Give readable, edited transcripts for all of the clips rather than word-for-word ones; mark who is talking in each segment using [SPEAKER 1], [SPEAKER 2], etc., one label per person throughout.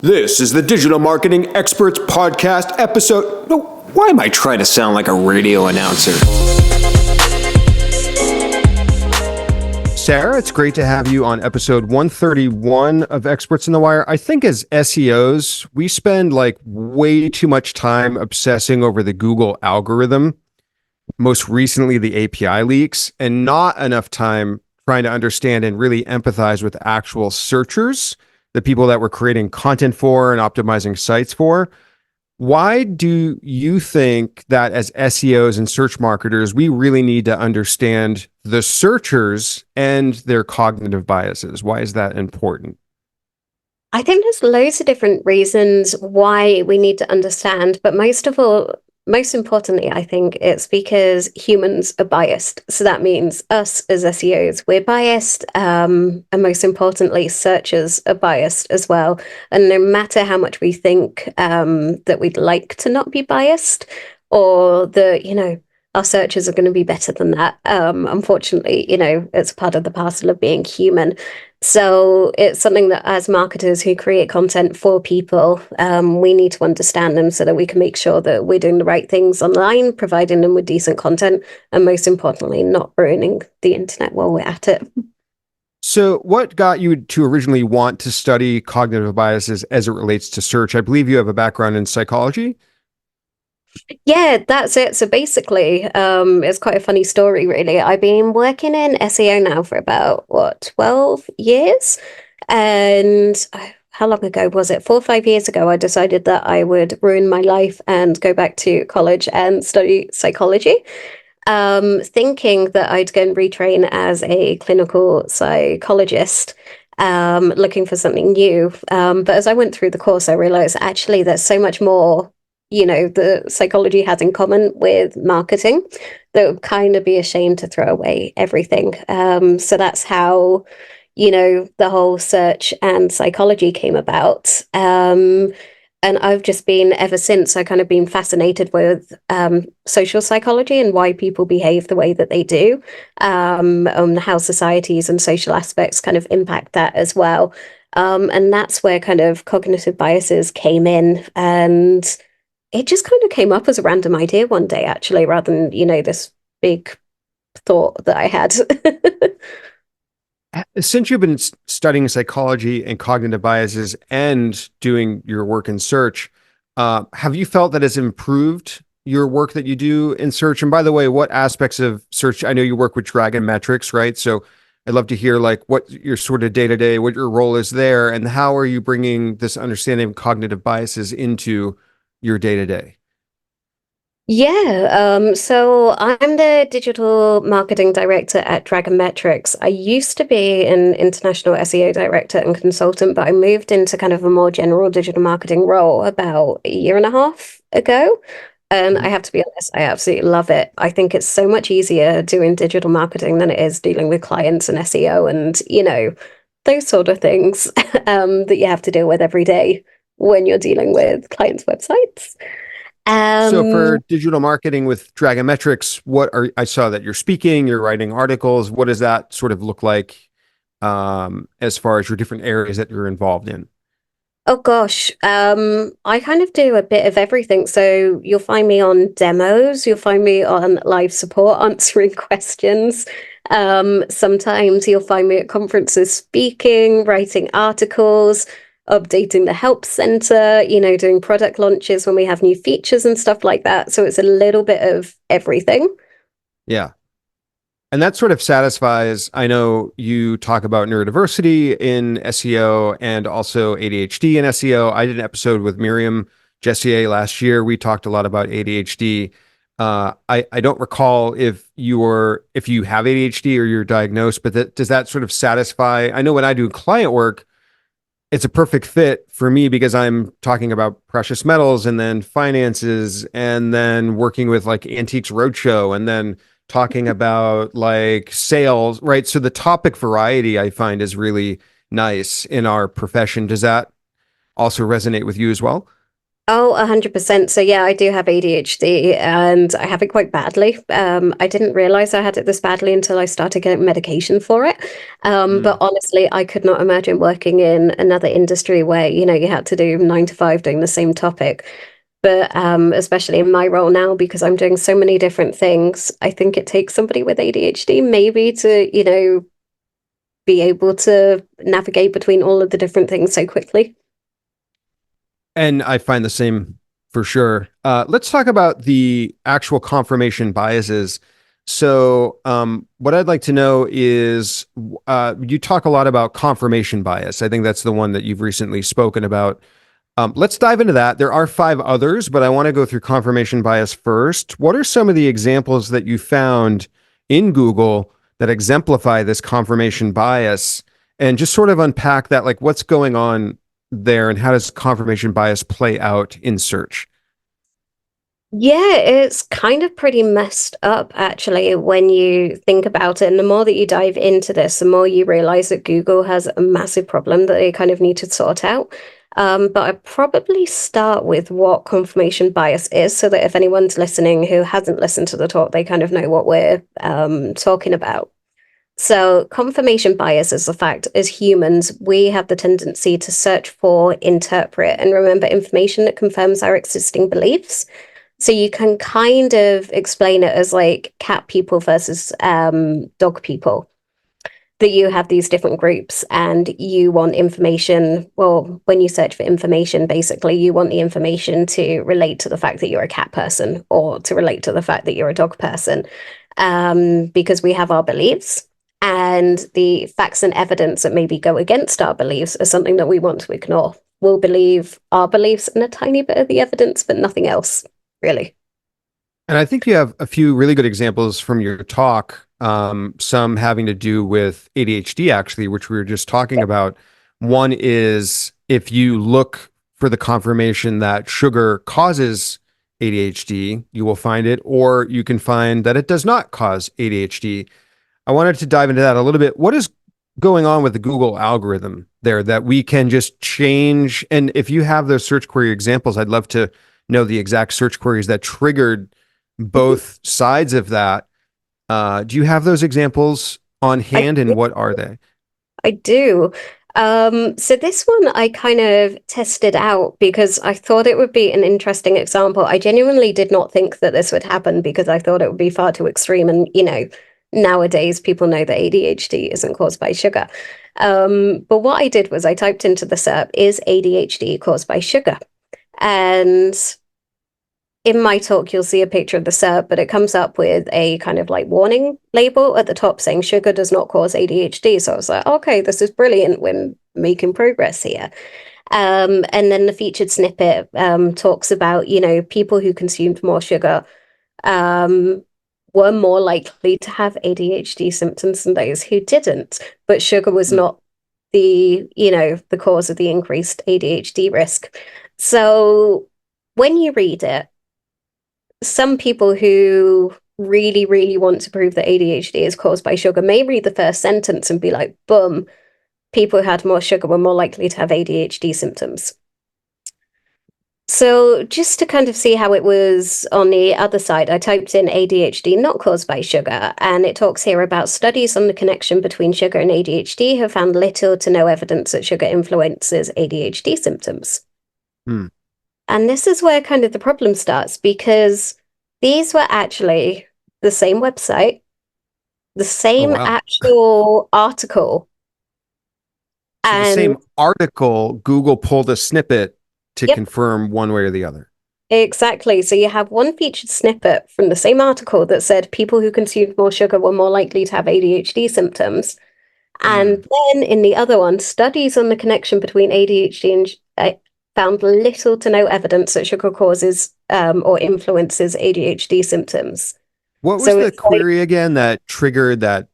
[SPEAKER 1] This is the Digital Marketing Experts Podcast episode. No, why am I trying to sound like a radio announcer? Sarah, it's great to have you on episode 131 of Experts in the Wire. I think as SEOs, we spend like way too much time obsessing over the Google algorithm, most recently the API leaks, and not enough time trying to understand and really empathize with actual searchers, the people that we're creating content for and optimizing sites for. Why do you think that as SEOs and search marketers, we really need to understand the searchers and their cognitive biases? Why is that important?
[SPEAKER 2] I think there's loads of different reasons why we need to understand, but most importantly, I think it's because humans are biased. So that means us as SEOs, we're biased, and most importantly, searchers are biased as well. And no matter how much we think that we'd like to not be biased, or that, our searchers are going to be better than that, unfortunately, it's part of the parcel of being human. So it's something that as marketers who create content for people, we need to understand them so that we can make sure that we're doing the right things online, providing them with decent content, and most importantly, not ruining the internet while we're at it.
[SPEAKER 1] So what got you to originally want to study cognitive biases as it relates to search? I believe you have a background in psychology.
[SPEAKER 2] Yeah, that's it. So basically, it's quite a funny story, really. I've been working in SEO now for about, 12 years? And how long ago was it? 4 or 5 years ago, I decided that I would ruin my life and go back to college and study psychology, thinking that I'd go and retrain as a clinical psychologist, looking for something new. But as I went through the course, I realized actually there's so much more the psychology has in common with marketing that would kind of be ashamed to throw away everything. So that's how, the whole search and psychology came about. And I've just been, ever since, I kind of been fascinated with social psychology and why people behave the way that they do, and how societies and social aspects kind of impact that as well. And that's where kind of cognitive biases came in, and it just kind of came up as a random idea one day, actually, rather than, this big thought that I had.
[SPEAKER 1] Since you've been studying psychology and cognitive biases and doing your work in search, have you felt that has improved your work that you do in search? And by the way, what aspects of search? I know you work with Dragon Metrics, right? So I'd love to hear like what your sort of day-to-day, what your role is there, and how are you bringing this understanding of cognitive biases into your day-to-day?
[SPEAKER 2] Yeah, so I'm the digital marketing director at Dragon Metrics. I used to be an international SEO director and consultant, but I moved into kind of a more general digital marketing role about a year and a half ago. And I have to be honest, I absolutely love it. I think it's so much easier doing digital marketing than it is dealing with clients and SEO and, those sort of things that you have to deal with every day when you're dealing with clients' websites.
[SPEAKER 1] So for digital marketing with Dragon Metrics, I saw that you're speaking, you're writing articles. What does that sort of look like as far as your different areas that you're involved in?
[SPEAKER 2] Oh gosh, I kind of do a bit of everything. So you'll find me on demos, you'll find me on live support, answering questions. Sometimes you'll find me at conferences speaking, writing articles, updating the help center, doing product launches when we have new features and stuff like that. So it's a little bit of everything.
[SPEAKER 1] Yeah. And that sort of satisfies, I know you talk about neurodiversity in SEO and also ADHD in SEO. I did an episode with Miriam Jessier last year. We talked a lot about ADHD. I don't recall if you have ADHD or you're diagnosed, but does that sort of satisfy? I know when I do client work, it's a perfect fit for me because I'm talking about precious metals and then finances and then working with like Antiques Roadshow and then talking about like sales, right? So the topic variety I find is really nice in our profession. Does that also resonate with you as well?
[SPEAKER 2] Oh, 100%. So yeah, I do have ADHD and I have it quite badly. I didn't realize I had it this badly until I started getting medication for it. But
[SPEAKER 1] Mm.
[SPEAKER 2] honestly, I could not imagine working in another industry where, you had to do 9 to 5 doing the same topic. But especially in my role now, because I'm doing so many different things, I think it takes somebody with ADHD maybe to, be able to navigate between all of the different things so quickly.
[SPEAKER 1] And I find the same for sure. Let's talk about the actual confirmation biases. So, what I'd like to know is you talk a lot about confirmation bias. I think that's the one that you've recently spoken about. Let's dive into that. There are five others, but I want to go through confirmation bias first. What are some of the examples that you found in Google that exemplify this confirmation bias? And just sort of unpack that, like what's going on there and how does confirmation bias play out in search?
[SPEAKER 2] Yeah, it's kind of pretty messed up actually when you think about it. And the more that you dive into this, the more you realize that Google has a massive problem that they kind of need to sort out. But I'd probably start with what confirmation bias is so that if anyone's listening who hasn't listened to the talk, they kind of know what we're talking about. So, confirmation bias is the fact as humans, we have the tendency to search for, interpret, and remember information that confirms our existing beliefs. So you can kind of explain it as like cat people versus dog people, that you have these different groups and you want information. Well, when you search for information, basically, you want the information to relate to the fact that you're a cat person or to relate to the fact that you're a dog person, because we have our beliefs. And the facts and evidence that maybe go against our beliefs are something that we want to ignore. We'll believe our beliefs and a tiny bit of the evidence, but nothing else, really.
[SPEAKER 1] And I think you have a few really good examples from your talk, some having to do with ADHD, actually, which we were just talking about. One is if you look for the confirmation that sugar causes ADHD, you will find it, or you can find that it does not cause ADHD. I wanted to dive into that a little bit. What is going on with the Google algorithm there that we can just change? And if you have those search query examples, I'd love to know the exact search queries that triggered
[SPEAKER 2] Mhm.
[SPEAKER 1] both sides of that. Do you have those examples on
[SPEAKER 2] I
[SPEAKER 1] hand and what are they?
[SPEAKER 2] I do. So this one I kind of tested out because I thought it would be an interesting example. I genuinely did not think that this would happen because I thought it would be far too extreme. And, nowadays people know that ADHD isn't caused by sugar. But what I did was I typed into the SERP, is ADHD caused by sugar? And in my talk, you'll see a picture of the syrup, but it comes up with a kind of like warning label at the top saying sugar does not cause ADHD. So I was like, okay, this is brilliant. We're making progress here. And then the featured snippet talks about, people who consumed more sugar um, were more likely to have ADHD symptoms than those who didn't. But sugar was
[SPEAKER 1] Hmm.
[SPEAKER 2] not the cause of the increased ADHD risk. So when you read it, some people who really, really want to prove that ADHD is caused by sugar may read the first sentence and be like, boom, people who had more sugar were more likely to have ADHD symptoms. So, just to kind of see how it was on the other side, I typed in ADHD not caused by sugar, and it talks here about studies on the connection between sugar and ADHD have found little to no evidence that sugar influences ADHD symptoms.
[SPEAKER 1] Hmm.
[SPEAKER 2] And this is where kind of the problem starts because these were actually the same website, the
[SPEAKER 1] Oh,
[SPEAKER 2] same
[SPEAKER 1] wow.
[SPEAKER 2] actual article.
[SPEAKER 1] So the
[SPEAKER 2] And
[SPEAKER 1] same article, Google pulled a snippet to
[SPEAKER 2] yep,
[SPEAKER 1] confirm one way or the other.
[SPEAKER 2] exactly. So you have one featured snippet from the same article that said people who consumed more sugar were more likely to have ADHD symptoms.
[SPEAKER 1] Hmm.
[SPEAKER 2] And then in the other one, studies on the connection between ADHD and found little to no evidence that sugar causes or influences ADHD symptoms.
[SPEAKER 1] What was
[SPEAKER 2] So
[SPEAKER 1] the
[SPEAKER 2] it's like,
[SPEAKER 1] query again that triggered that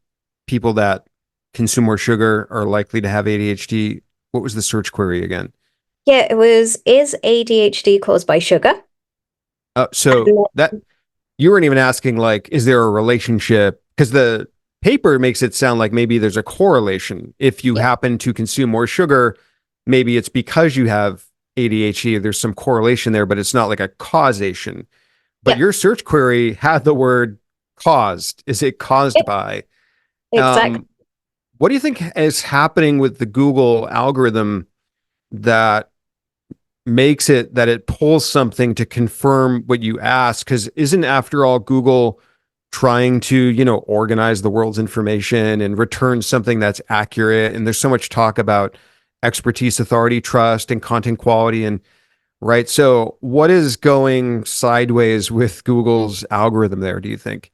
[SPEAKER 1] people that consume more sugar are likely to have ADHD? What was the search query again?
[SPEAKER 2] yeah, it was, is ADHD caused by sugar?
[SPEAKER 1] So
[SPEAKER 2] And
[SPEAKER 1] that you weren't even asking like, is there a relationship? Because the paper makes it sound like maybe there's a correlation. If you
[SPEAKER 2] yeah,
[SPEAKER 1] happen to consume more sugar, maybe it's because you have ADHD. There's some correlation there, but it's not like a causation. But
[SPEAKER 2] Yeah,
[SPEAKER 1] your search query had the word caused. Is it caused
[SPEAKER 2] yeah,
[SPEAKER 1] by?
[SPEAKER 2] exactly.
[SPEAKER 1] Um, what do you think is happening with the Google algorithm that makes it that it pulls something to confirm what you ask? Because isn't, after all, Google trying to, organize the world's information and return something that's accurate? And there's so much talk about expertise, authority, trust, and content quality. And right. So what is going sideways with Google's algorithm there, do you think?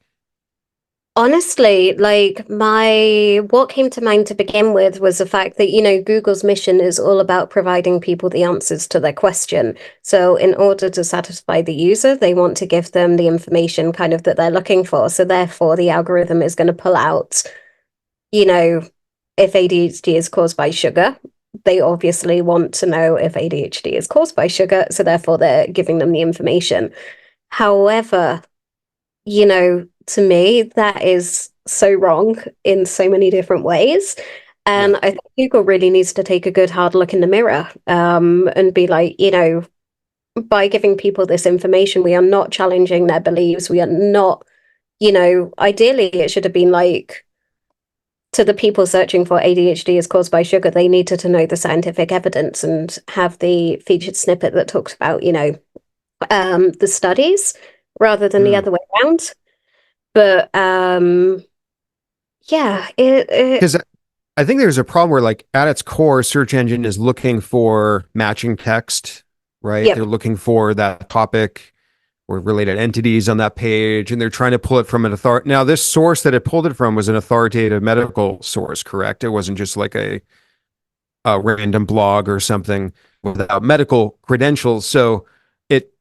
[SPEAKER 2] Honestly, like what came to mind to begin with was the fact that, Google's mission is all about providing people the answers to their question. So in order to satisfy the user, they want to give them the information kind of that they're looking for. So therefore, the algorithm is going to pull out, you know, if ADHD is caused by sugar. They obviously want to know if ADHD is caused by sugar. So therefore, they're giving them the information. However, to me, that is so wrong in so many different ways.
[SPEAKER 1] Yeah.
[SPEAKER 2] And I think Google really needs to take a good hard look in the mirror, and be like, by giving people this information, we are not challenging their beliefs. We are not, ideally, it should have been like, to the people searching for ADHD is caused by sugar, they needed to know the scientific evidence and have the featured snippet that talks about, the studies rather than the
[SPEAKER 1] Mm.
[SPEAKER 2] other way around. But yeah,
[SPEAKER 1] Because I think there's a problem where, like, at its core, search engine is looking for matching text, right?
[SPEAKER 2] yep,
[SPEAKER 1] They're looking for that topic or related entities on that page, and they're trying to pull it from an authority. Now, this source that it pulled it from was an authoritative medical source, correct? It wasn't just like a random blog or something without medical credentials. So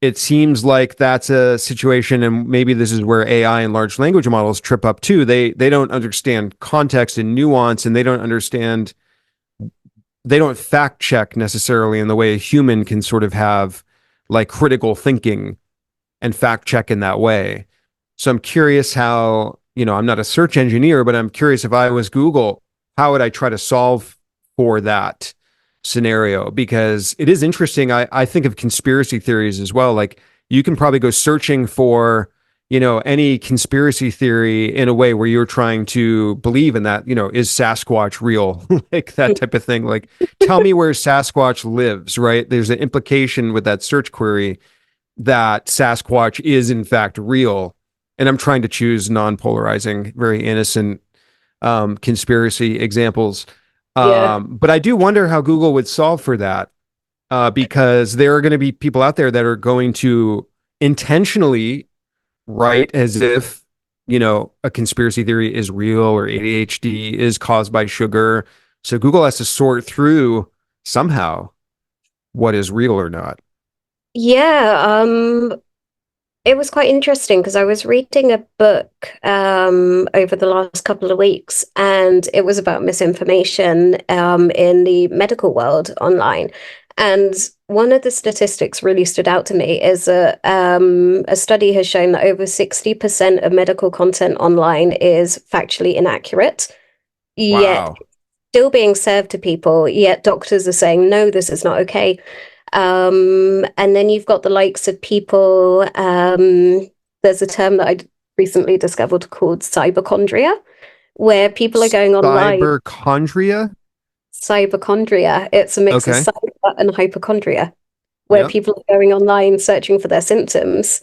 [SPEAKER 1] it seems like that's a situation, and maybe this is where AI and large language models trip up too. They don't understand context and nuance, and they don't fact check necessarily in the way a human can sort of have like critical thinking and fact check in that way. So I'm curious how, I'm not a search engineer, but I'm curious, if I was Google, how would I try to solve for that scenario? Because it is interesting. I think of conspiracy theories as well. Like, you can probably go searching for, any conspiracy theory in a way where you're trying to believe in that, is Sasquatch real? Like that type of thing. Like, tell me where Sasquatch lives, right? There's an implication with that search query that Sasquatch is in fact real. And I'm trying to choose non-polarizing, very innocent conspiracy examples.
[SPEAKER 2] yeah,
[SPEAKER 1] But I do wonder how Google would solve for that, because there are going to be people out there that are going to intentionally write as if, a conspiracy theory is real or ADHD is caused by sugar. So Google has to sort through somehow what is real or not.
[SPEAKER 2] yeah. It was quite interesting because I was reading a book over the last couple of weeks, and it was about misinformation in the medical world online. And one of the statistics really stood out to me is that a study has shown that over 60% of medical content online is factually inaccurate, yet
[SPEAKER 1] Wow.
[SPEAKER 2] still being served to people, yet doctors are saying, no, this is not okay. And then you've got the likes of people, there's a term that I recently discovered called cyberchondria, where people are going online.
[SPEAKER 1] Cyberchondria.
[SPEAKER 2] Cyberchondria, it's a mix of
[SPEAKER 1] Okay.
[SPEAKER 2] cyber and hypochondria, where
[SPEAKER 1] Yep.
[SPEAKER 2] people are going online searching for their symptoms.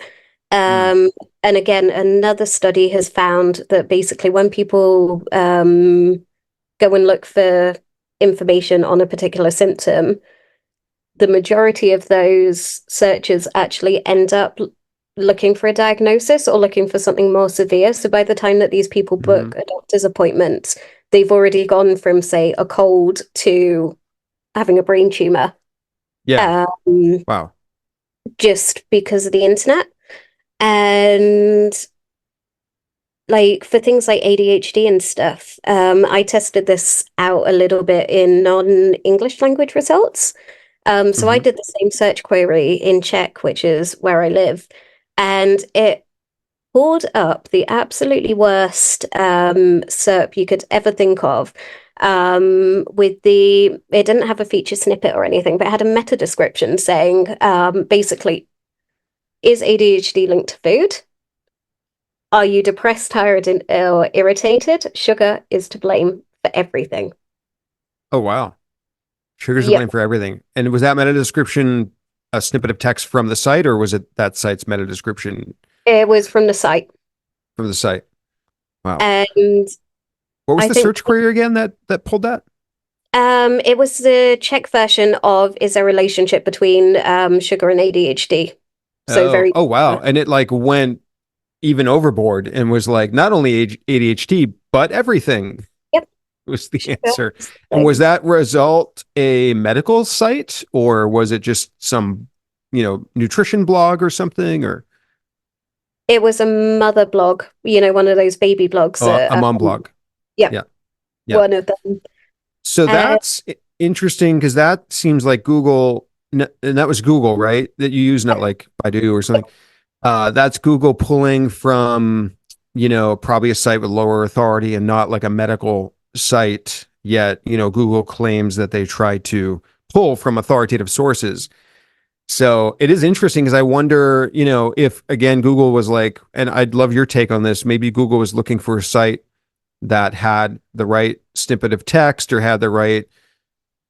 [SPEAKER 1] Mm.
[SPEAKER 2] Um, and again, another study has found that basically when people go and look for information on a particular symptom, the majority of those searches actually end up looking for a diagnosis or looking for something more severe. So by the time that these people
[SPEAKER 1] Hmm.
[SPEAKER 2] book a doctor's appointment, they've already gone from, say, a cold to having a brain tumor,
[SPEAKER 1] Yeah.
[SPEAKER 2] um,
[SPEAKER 1] Wow.
[SPEAKER 2] just because of the internet. And like for things like ADHD and stuff, I tested this out a little bit in non-English language results. So I
[SPEAKER 1] Hmm.
[SPEAKER 2] did the same search query in Czech, which is where I live, and it pulled up the absolutely worst SERP you could ever think of. It didn't have a feature snippet or anything, but it had a meta description saying, basically, is ADHD linked to food? Are you depressed, tired, or irritated? Sugar is to blame for everything.
[SPEAKER 1] Oh, wow. Sugar's to blame
[SPEAKER 2] Yep,
[SPEAKER 1] for everything. And was that meta description a snippet of text from the site, or was it that site's meta description
[SPEAKER 2] it was from the site.
[SPEAKER 1] from the site? Wow.
[SPEAKER 2] And
[SPEAKER 1] What was
[SPEAKER 2] I
[SPEAKER 1] the
[SPEAKER 2] think
[SPEAKER 1] search query again that pulled that?
[SPEAKER 2] it was the Czech version of is there a relationship between sugar and ADHD? So
[SPEAKER 1] Oh,
[SPEAKER 2] very
[SPEAKER 1] oh wow. And it like went even overboard and was like not only ADHD, but everything
[SPEAKER 2] yep,
[SPEAKER 1] was the
[SPEAKER 2] sugar
[SPEAKER 1] answer.
[SPEAKER 2] is the
[SPEAKER 1] And was
[SPEAKER 2] thing.
[SPEAKER 1] that result a medical site or was it just some, nutrition blog or something or
[SPEAKER 2] It was a mother blog, one of those baby blogs.
[SPEAKER 1] a mom blog?
[SPEAKER 2] Yeah,
[SPEAKER 1] Yeah. Yeah.
[SPEAKER 2] one of them.
[SPEAKER 1] So
[SPEAKER 2] Uh,
[SPEAKER 1] that's interesting because that seems like Google, and that was Google, right? That you use, not like Baidu or something. That's Google pulling from, probably a site with lower authority and not like a medical site. Yet, Google claims that they try to pull from authoritative sources. So it is interesting because I wonder, if again, Google was like, and I'd love your take on this. Maybe Google was looking for a site that had the right snippet of text or had the right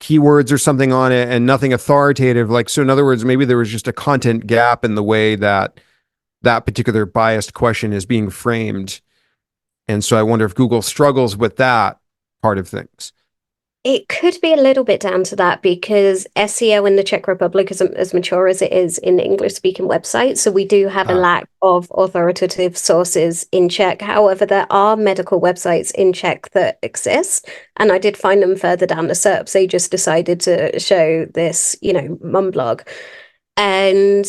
[SPEAKER 1] keywords or something on it and nothing authoritative. Like, so in other words, maybe there was just a content gap in the way that that particular biased question is being framed. And so I wonder if Google struggles with that part of things.
[SPEAKER 2] It could be a little bit down to that because SEO in the Czech Republic isn't as mature as it is in English speaking websites. So we do have a
[SPEAKER 1] Uh,
[SPEAKER 2] lack of authoritative sources in Czech. However, there are medical websites in Czech that exist. And I did find them further down the SERPs. They just decided to show this, mum blog. And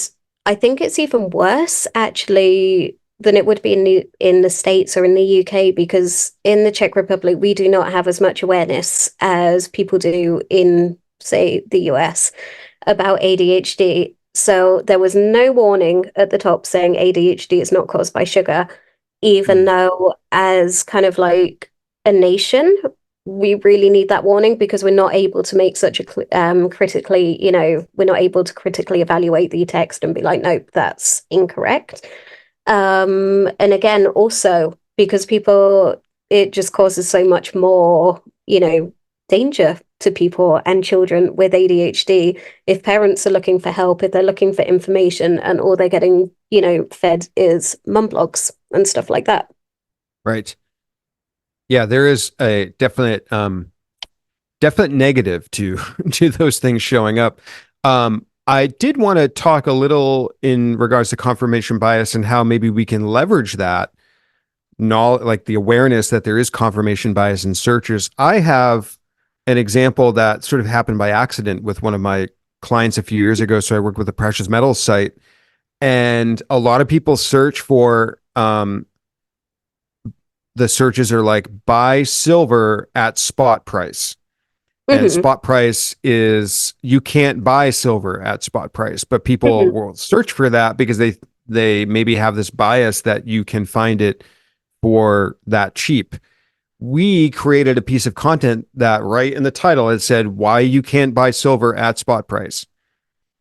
[SPEAKER 2] I think it's even worse actually than it would be in the States or in the UK because in the Czech Republic we do not have as much awareness as people do in, say, the US about ADHD. So there was no warning at the top saying ADHD is not caused by sugar, even
[SPEAKER 1] hmm.
[SPEAKER 2] though as kind of like a nation, we really need that warning because we're not able to make such a critically, we're not able to critically evaluate the text and be like, nope, that's incorrect. And again, also because it just causes so much more, danger to people and children with ADHD. If parents are looking for help, if they're looking for information and all they're getting, fed is mum blogs and stuff like that.
[SPEAKER 1] Right. Yeah, there is a definite negative to to those things showing up. I did want to talk a little in regards to confirmation bias and how maybe we can leverage that knowledge, like the awareness that there is confirmation bias in searches. I have an example that sort of happened by accident with one of my clients a few years ago. So I worked with a precious metals site, and a lot of people search for the searches are like buy silver at spot price. And
[SPEAKER 2] Hmm.
[SPEAKER 1] spot price is you can't buy silver at spot price, but people
[SPEAKER 2] Hmm.
[SPEAKER 1] will search for that because they maybe have this bias that you can find it for that cheap. We created a piece of content that right in the title it said why you can't buy silver at spot price.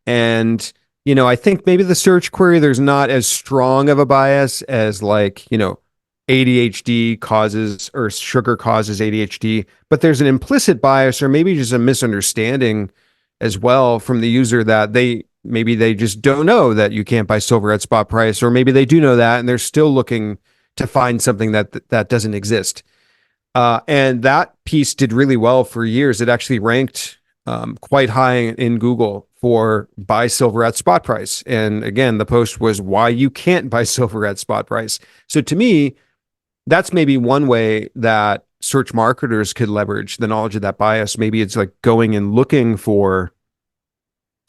[SPEAKER 1] And I think maybe the search query there's not as strong of a bias as like, ADHD causes or sugar causes ADHD, but there's an implicit bias or maybe just a misunderstanding as well from the user that maybe they just don't know that you can't buy silver at spot price, or maybe they do know that and they're still looking to find something that doesn't exist. And that piece did really well for years. It actually ranked quite high in Google for buy silver at spot price. And again, the post was why you can't buy silver at spot price. So to me, that's maybe one way that search marketers could leverage the knowledge of that bias. Maybe it's like going and looking for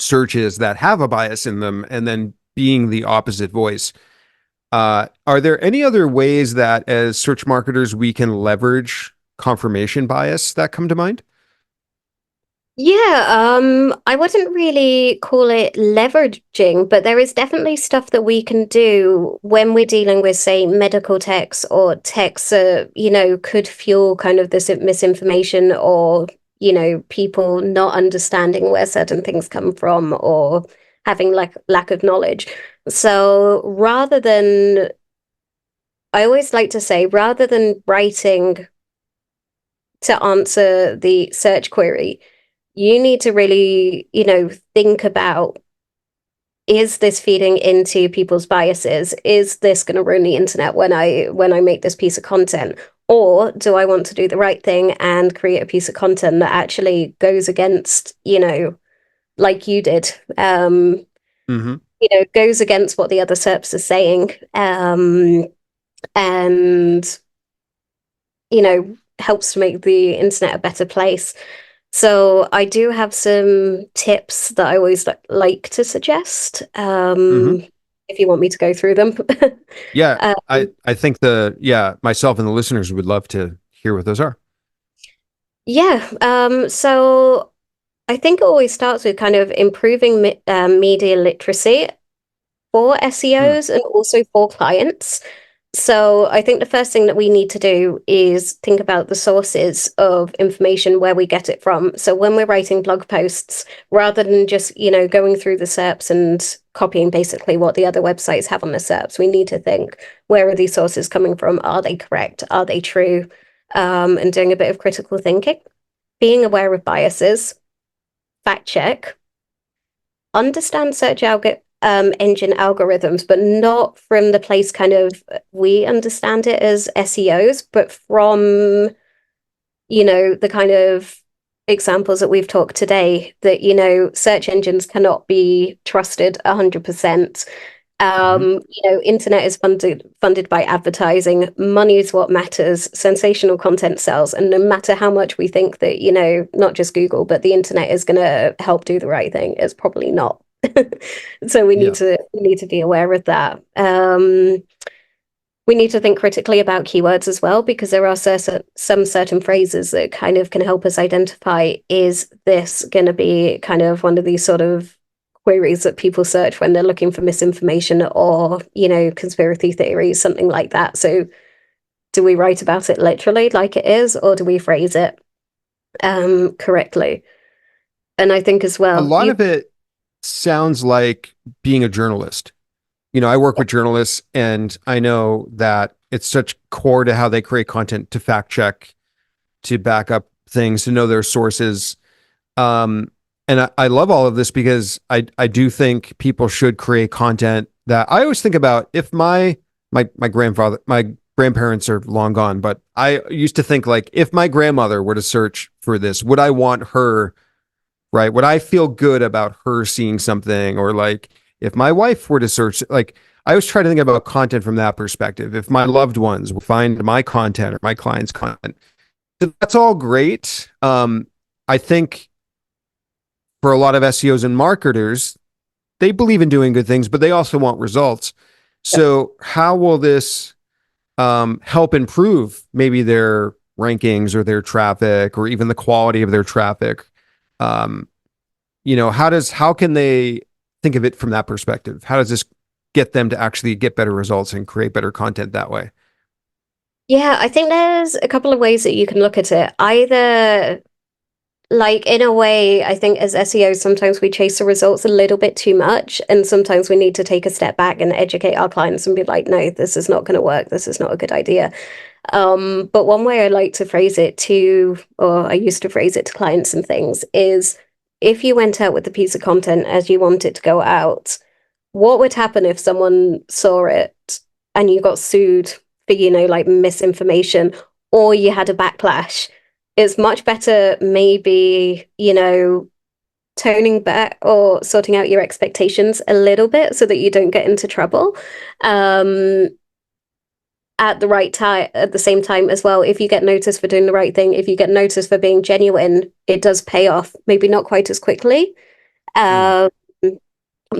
[SPEAKER 1] searches that have a bias in them and then being the opposite voice. Are there any other ways that as search marketers we can leverage confirmation bias that come to mind?
[SPEAKER 2] Yeah, I wouldn't really call it leveraging, but there is definitely stuff that we can do when we're dealing with, say, medical texts or texts that, could fuel kind of this misinformation or, people not understanding where certain things come from or having lack of knowledge. So I always like to say, rather than writing to answer the search query, you need to really, think about, is this feeding into people's biases? Is this going to ruin the internet when I make this piece of content? Or do I want to do the right thing and create a piece of content that actually goes against, like you did,
[SPEAKER 1] Hmm.
[SPEAKER 2] goes against what the other SERPs are saying, and, helps to make the internet a better place. So I do have some tips that I always like to suggest,
[SPEAKER 1] Hmm.
[SPEAKER 2] if you want me to go through them.
[SPEAKER 1] Yeah,
[SPEAKER 2] Uh,
[SPEAKER 1] I think myself and the listeners would love to hear what those are.
[SPEAKER 2] yeah, so I think it always starts with kind of improving media literacy for
[SPEAKER 1] Mm.
[SPEAKER 2] SEOs and also for clients. So I think the first thing that we need to do is think about the sources of information where we get it from. So when we're writing blog posts, rather than just, going through the SERPs and copying basically what the other websites have on the SERPs, we need to think, where are these sources coming from? Are they correct? Are they true? And doing a bit of critical thinking, being aware of biases, fact check, understand engine algorithms, but not from the place kind of we understand it as SEOs, but from, the kind of examples that we've talked today that, search engines cannot be trusted 100%.
[SPEAKER 1] Hmm.
[SPEAKER 2] Internet is funded by advertising. Money is what matters. Sensational content sells. And no matter how much we think that, not just Google, but the internet is going to help do the right thing, it's probably not. So
[SPEAKER 1] Yeah.
[SPEAKER 2] we need to be aware of that. We need to think critically about keywords as well, because there are some certain phrases that kind of can help us identify, is this going to be kind of one of these sort of queries that people search when they're looking for misinformation or, conspiracy theories, something like that. So do we write about it literally like it is, or do we phrase it correctly? And I think as
[SPEAKER 1] A
[SPEAKER 2] well,
[SPEAKER 1] lot of it sounds like being a journalist. I work with journalists and I know that it's such core to how they create content to fact check, to back up things, to know their sources. Um, and I love all of this because I do think people should create content that I always think about. If my grandparents are long gone, but I used to think, like, if my grandmother were to search for this, would I want her, right? Would I feel good about her seeing something? Or, like, if my wife were to search, like, I always try to think about content from that perspective. If my loved ones would find my content or my clients' content, that's all great. I think for a lot of SEOs and marketers, they believe in doing good things, but they also want results. So, how will this help improve maybe their rankings or their traffic or even the quality of their traffic? Um, how can they think of it from that perspective? How does this get them to actually get better results and create better content that way?
[SPEAKER 2] yeah, I think there's a couple of ways that you can look at it. Either, like, in a way, I think as SEOs, sometimes we chase the results a little bit too much. And sometimes we need to take a step back and educate our clients and be like, no, this is not going to work. This is not a good idea. But one way I like to phrase it to, or I used to phrase it to clients and things, is if you went out with a piece of content as you want it to go out, what would happen if someone saw it and you got sued for, like, misinformation, or you had a backlash? It's much better, maybe, toning back or sorting out your expectations a little bit so that you don't get into trouble. Um, at the right time, at the same time as well, if you get noticed for doing the right thing, if you get noticed for being genuine, it does pay off, maybe not quite as quickly.
[SPEAKER 1] Mm.
[SPEAKER 2] Um,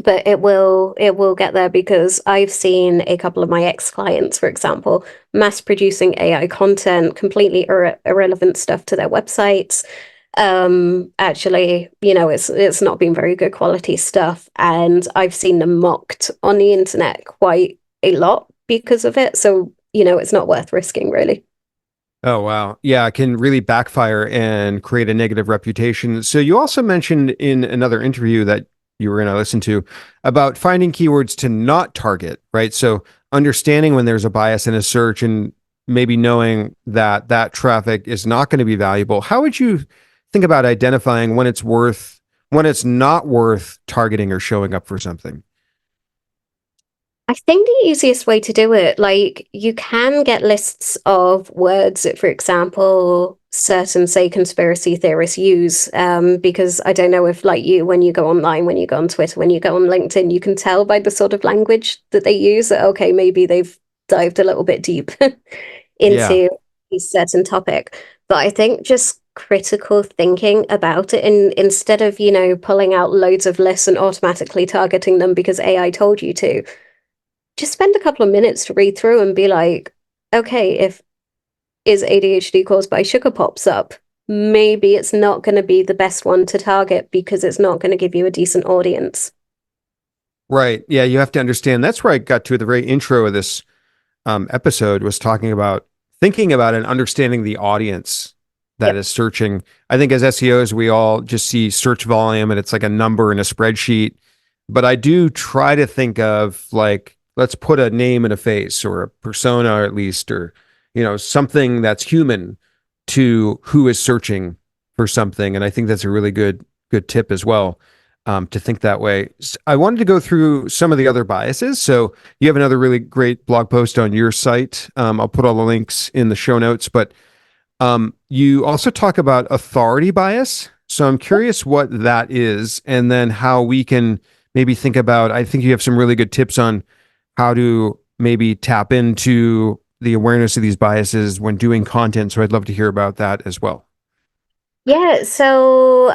[SPEAKER 2] but it will get there, because I've seen a couple of my ex-clients, for example, mass producing AI content, completely irrelevant stuff to their websites, Actually, it's not been very good quality stuff, and I've seen them mocked on the internet quite a lot because of it. So, it's not worth risking, really.
[SPEAKER 1] Oh, wow. Yeah, it can really backfire and create a negative reputation. So you also mentioned in another interview that you were going to listen to about finding keywords to not target, right? So understanding when there's a bias in a search and maybe knowing that that traffic is not going to be valuable. How would you think about identifying when it's not worth targeting or showing up for something?
[SPEAKER 2] I think the easiest way to do it, like you can get lists of words that, for example, certain, say, conspiracy theorists use, because I don't know if, like you, when you go online, when you go on Twitter, when you go on LinkedIn, you can tell by the sort of language that they use that, okay, maybe they've dived a little bit deep
[SPEAKER 1] Yeah.
[SPEAKER 2] into a certain topic. But I think just critical thinking about it, and instead of, pulling out loads of lists and automatically targeting them because AI told you to, just spend a couple of minutes to read through and be like, okay, if is ADHD caused by sugar pops up, maybe it's not going to be the best one to target because it's not going to give you a decent audience.
[SPEAKER 1] Right. Yeah, you have to understand. That's where I got to at the very intro of this episode was talking about thinking about and understanding the audience that
[SPEAKER 2] Yep.
[SPEAKER 1] is searching. I think as SEOs, we all just see search volume and it's like a number in a spreadsheet. But I do try to think of like, let's put a name and a face or a persona, or at least, or, something that's human to who is searching for something. And I think that's a really good tip as well. To think that way. I wanted to go through some of the other biases. So you have another really great blog post on your site. I'll put all the links in the show notes, but you also talk about authority bias. So I'm curious what that is, and then how we can maybe think about. I think you have some really good tips on how to maybe tap into the awareness of these biases when doing content. So I'd love to hear about that as well.
[SPEAKER 2] Yeah, so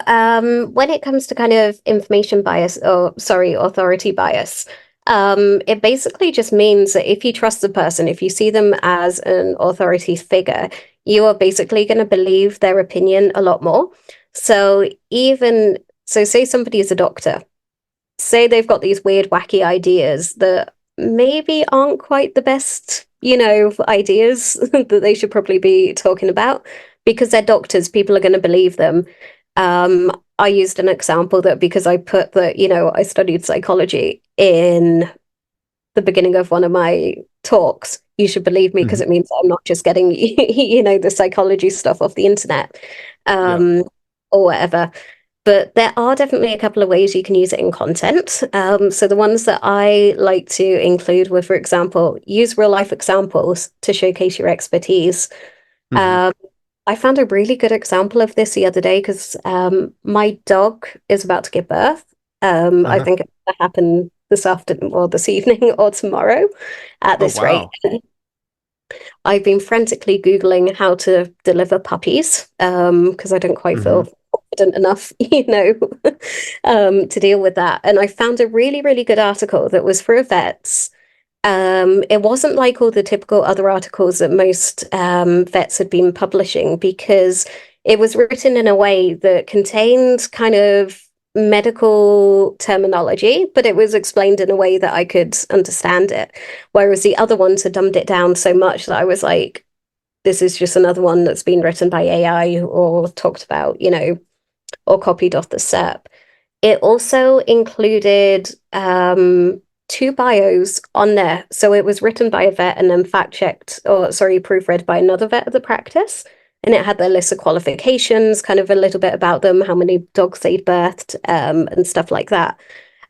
[SPEAKER 2] when it comes to kind of information bias, or sorry, authority bias, it basically just means that if you trust the person, if you see them as an authority figure, you are basically going to believe their opinion a lot more. So say somebody is a doctor, say they've got these weird, wacky ideas that maybe aren't quite the best, ideas that they should probably be talking about. Because they're doctors, people are going to believe them. I used an example that because I put that, I studied psychology in the beginning of one of my talks, you should believe me because
[SPEAKER 1] Mhm.
[SPEAKER 2] it means I'm not just getting, the psychology stuff off the internet,
[SPEAKER 1] Yeah.
[SPEAKER 2] um, or whatever. But there are definitely a couple of ways you can use it in content. So the ones that I like to include were, for example, use real life examples to showcase your expertise.
[SPEAKER 1] Hmm.
[SPEAKER 2] Um, I found a really good example of this the other day because my dog is about to give birth. I
[SPEAKER 1] Uh-huh.
[SPEAKER 2] think it's going to happen this afternoon or this evening or tomorrow at
[SPEAKER 1] Oh,
[SPEAKER 2] this rate.
[SPEAKER 1] wow.
[SPEAKER 2] I've been frantically Googling how to deliver puppies because I don't quite
[SPEAKER 1] Hmm.
[SPEAKER 2] feel confident enough, to deal with that. And I found a really, really good article that was for vets. It wasn't like all the typical other articles that most vets had been publishing because it was written in a way that contained kind of medical terminology, but it was explained in a way that I could understand it. Whereas the other ones had dumbed it down so much that I was like, this is just another one that's been written by AI or talked about, or copied off the SERP. It also included two bios on there. So it was written by a vet and then fact checked, or sorry, proofread by another vet of the practice. And it had their list of qualifications, kind of a little bit about them, how many dogs they'd birthed, and stuff like that.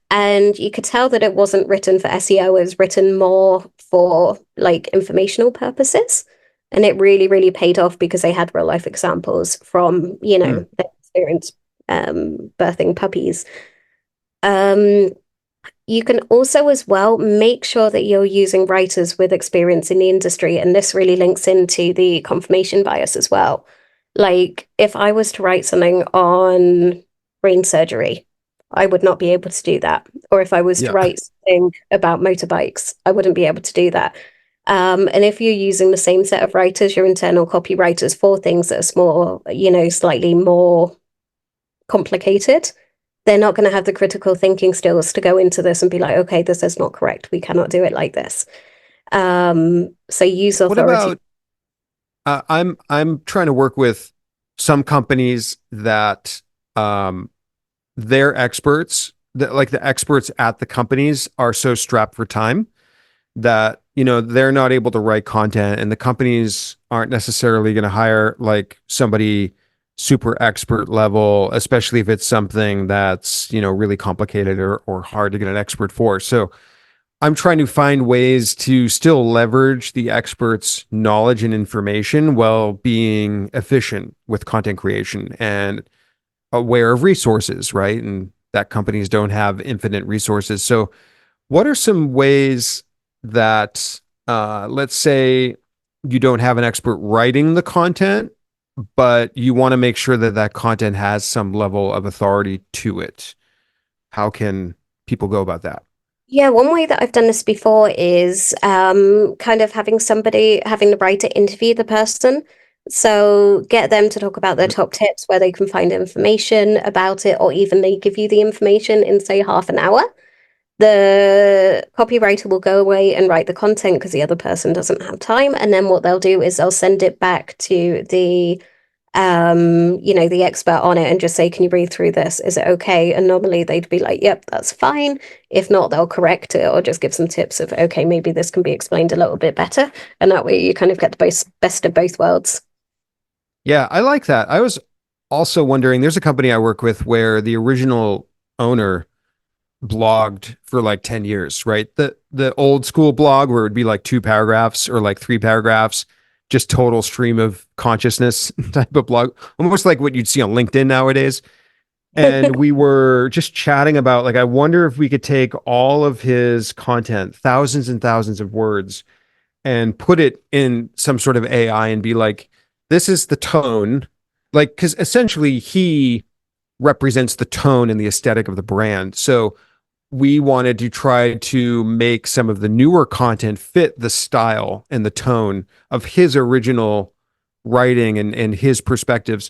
[SPEAKER 2] And you could tell that it wasn't written for SEO, it was written more for like informational purposes. And it really, really paid off because they had real life examples from, their experience birthing puppies. Um, you can also, as well, make sure that you're using writers with experience in the industry. And this really links into the confirmation bias as well. Like, if I was to write something on brain surgery, I would not be able to do that. Or if I was to
[SPEAKER 1] Yeah.
[SPEAKER 2] write something about motorbikes, I wouldn't be able to do that. And if you're using the same set of writers, your internal copywriters, for things that are small, slightly more complicated, they're not going to have the critical thinking skills to go into this and be like, okay, this is not correct. We cannot do it like this. So use
[SPEAKER 1] What
[SPEAKER 2] authority.
[SPEAKER 1] about I'm trying to work with some companies that their experts, that like the experts at the companies are so strapped for time that they're not able to write content, and the companies aren't necessarily going to hire like somebody super expert level, especially if it's something that's really complicated or hard to get an expert for. So I'm trying to find ways to still leverage the experts' knowledge and information while being efficient with content creation and aware of resources, right? And that companies don't have infinite resources. So what are some ways that, let's say you don't have an expert writing the content, but you want to make sure that that content has some level of authority to it? How can people go about that?
[SPEAKER 2] Yeah, one way that I've done this before is kind of having the writer interview the person. So get them to talk about their top tips, where they can find information about it, or even they give you the information in, say, half an hour. The copywriter will go away and write the content because the other person doesn't have time. And then what they'll do is they'll send it back to the expert on it and just say, can you read through this? Is it okay? And normally they'd be like, yep, that's fine. If not, they'll correct it or just give some tips of, okay, maybe this can be explained a little bit better. And that way you kind of get the best of both worlds.
[SPEAKER 1] Yeah, I like that. I was also wondering, there's a company I work with where the original owner blogged for like 10 years, right? The old school blog where it would be like 2 paragraphs or like 3 paragraphs, just total stream of consciousness type of blog, almost like what you'd see on LinkedIn nowadays. And we were just chatting about like, I wonder if we could take all of his content, thousands and thousands of words, and put it in some sort of AI and be like, this is the tone. Like, because essentially he represents the tone and the aesthetic of the brand. So we wanted to try to make some of the newer content fit the style and the tone of his original writing and his perspectives.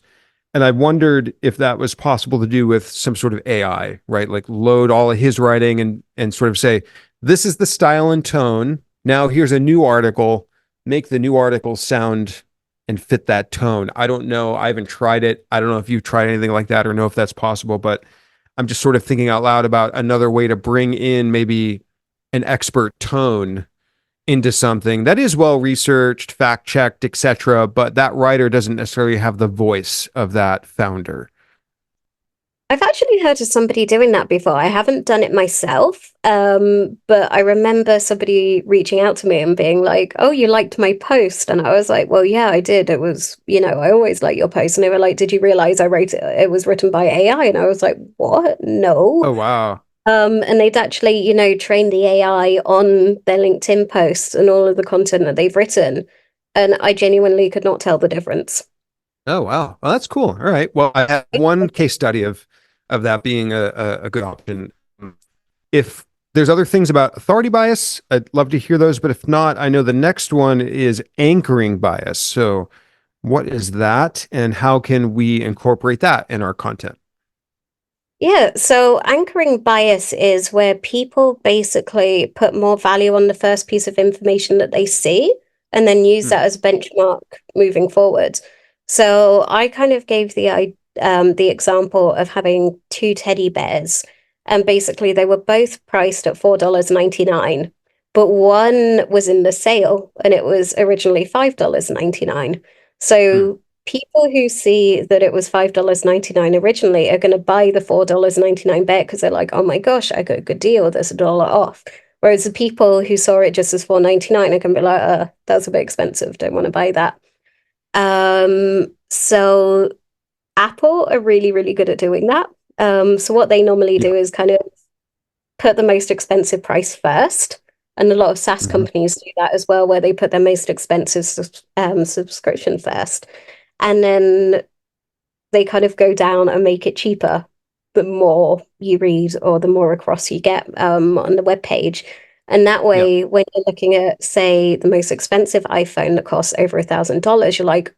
[SPEAKER 1] And I wondered if that was possible to do with some sort of AI, right? Like load all of his writing and sort of say, this is the style and tone. Now here's a new article. Make the new article sound and fit that tone. I don't know. I haven't tried it. I don't know if you've tried anything like that or know if that's possible, but I'm just sort of thinking out loud about another way to bring in maybe an expert tone into something that is well researched, fact checked, etc. But that writer doesn't necessarily have the voice of that founder.
[SPEAKER 2] I've actually heard of somebody doing that before. I haven't done it myself, but I remember somebody reaching out to me and being like, "Oh, you liked my post," and I was like, "Well, yeah, I did. It was, I always like your post." And they were like, "Did you realize I wrote it? It was written by AI?" And I was like, "What? No."
[SPEAKER 1] Oh wow.
[SPEAKER 2] And they'd actually, trained the AI on their LinkedIn posts and all of the content that they've written, and I genuinely could not tell the difference.
[SPEAKER 1] Oh wow. Well, that's cool. All right. Well, I have one case study of that being a good option. If there's other things about authority bias, I'd love to hear those. But if not, I know the next one is anchoring bias. So what is that and how can we incorporate that in our content?
[SPEAKER 2] Yeah, so anchoring bias is where people basically put more value on the first piece of information that they see and then use
[SPEAKER 1] Hmm.
[SPEAKER 2] that as a benchmark moving forward. So I kind of gave the example of having two teddy bears, and basically they were both priced at $4.99, but one was in the sale and it was originally $5.99.
[SPEAKER 1] Hmm.
[SPEAKER 2] So people who see that it was $5.99 originally are going to buy the $4.99 bet because they're like, oh my gosh, I got a good deal. There's $1 off. Whereas the people who saw it just as $4.99 are going to be like, that's a bit expensive. Don't want to buy that. So Apple are really, really good at doing that. So what they normally
[SPEAKER 1] Yeah.
[SPEAKER 2] do is kind of put the most expensive price first. And a lot of SaaS
[SPEAKER 1] Mhm.
[SPEAKER 2] companies do that as well, where they put their most expensive subscription first. And then they kind of go down and make it cheaper the more you read or the more across you get on the web page. And that
[SPEAKER 1] Yeah.
[SPEAKER 2] way, when you're looking at, say, the most expensive iPhone that costs over $1,000, you're like,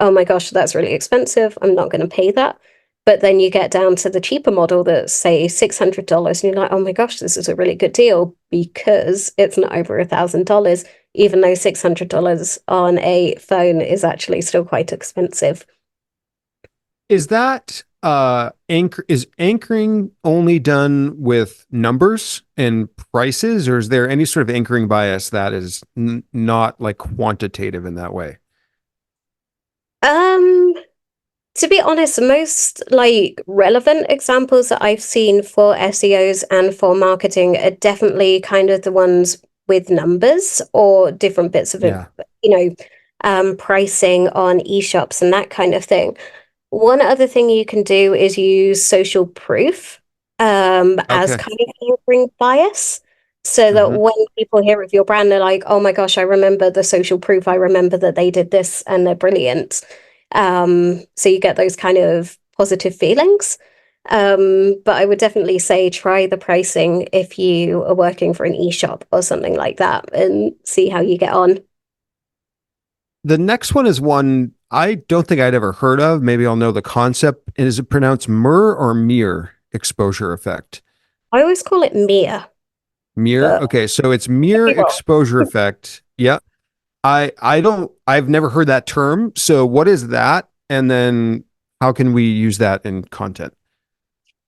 [SPEAKER 2] oh my gosh, that's really expensive. I'm not going to pay that. But then you get down to the cheaper model that's say $600, and you're like, oh my gosh, this is a really good deal because it's not over $1,000, even though $600 on a phone is actually still quite expensive.
[SPEAKER 1] Is that anchoring only done with numbers and prices, or is there any sort of anchoring bias that is not like quantitative in that way?
[SPEAKER 2] Um, to be honest, most like relevant examples that I've seen for SEOs and for marketing are definitely kind of the ones with numbers or different bits of it,
[SPEAKER 1] Yeah.
[SPEAKER 2] you know, pricing on e-shops and that kind of thing. One other thing you can do is use social proof as
[SPEAKER 1] Okay.
[SPEAKER 2] kind of anchoring bias. So that
[SPEAKER 1] Hmm.
[SPEAKER 2] when people hear of your brand, they're like, oh my gosh, I remember the social proof. I remember that they did this and they're brilliant. So you get those kind of positive feelings. But I would definitely say try the pricing if you are working for an e-shop or something like that and see how you get on.
[SPEAKER 1] The next one is one I don't think I'd ever heard of. Maybe I'll know the concept. Is it pronounced MER or MER exposure effect?
[SPEAKER 2] I always call it Mia,
[SPEAKER 1] MER.
[SPEAKER 2] but
[SPEAKER 1] Okay, so it's
[SPEAKER 2] I could
[SPEAKER 1] MER
[SPEAKER 2] be wrong.
[SPEAKER 1] exposure effect. Yeah. I've never heard that term. So what is that? And then how can we use that in content?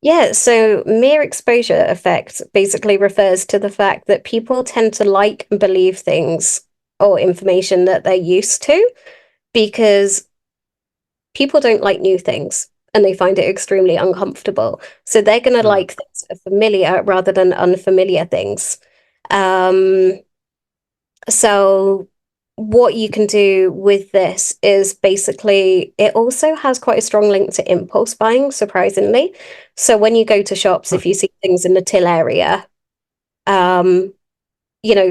[SPEAKER 2] Yeah, so mere exposure effect basically refers to the fact that people tend to like and believe things or information that they're used to because people don't like new things and they find it extremely uncomfortable. So they're going to
[SPEAKER 1] Hmm.
[SPEAKER 2] like things that are familiar rather than unfamiliar things. Um, so what you can do with this is basically it also has quite a strong link to impulse buying, surprisingly. So when you go to shops,
[SPEAKER 1] Huh.
[SPEAKER 2] if you see things in the till area, um,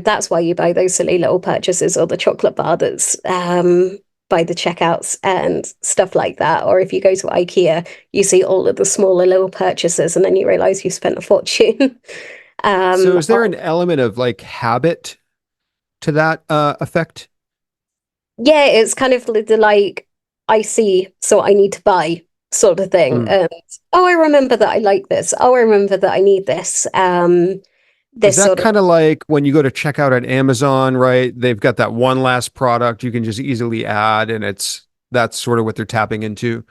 [SPEAKER 2] that's why you buy those silly little purchases or the chocolate bar that's by the checkouts and stuff like that. Or if you go to IKEA, you see all of the smaller little purchases and then you realize you spent a fortune.
[SPEAKER 1] So
[SPEAKER 2] um,
[SPEAKER 1] is there an element of like habit to that effect?
[SPEAKER 2] yeah, it's kind of the like I see, so I need to buy sort of thing.
[SPEAKER 1] Hmm.
[SPEAKER 2] And oh, I remember that I like this. Oh, I remember that I need this.
[SPEAKER 1] Is
[SPEAKER 2] This
[SPEAKER 1] that
[SPEAKER 2] sort of
[SPEAKER 1] kind of like when you go to check out at Amazon, right? They've got that one last product you can just easily add, and that's sort of what they're tapping into.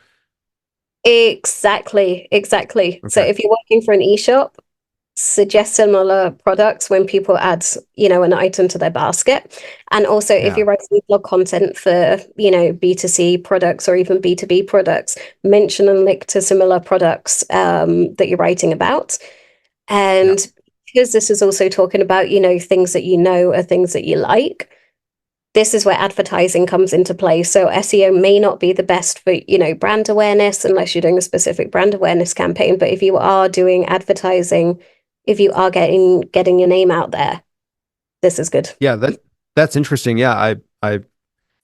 [SPEAKER 2] exactly, exactly. So
[SPEAKER 1] Okay.
[SPEAKER 2] if you're working for an e-shop, suggest similar products when people add, an item to their basket. And also if
[SPEAKER 1] Yeah.
[SPEAKER 2] you're writing blog content for, B2C products or even B2B products, mention and link to similar products that you're writing about.
[SPEAKER 1] Yeah.
[SPEAKER 2] And because this is also talking about, things that you know are things that you like, this is where advertising comes into play. So SEO may not be the best for, brand awareness unless you're doing a specific brand awareness campaign. But if you are doing advertising, if you are getting your name out there, this is good.
[SPEAKER 1] Yeah, that's interesting. Yeah, I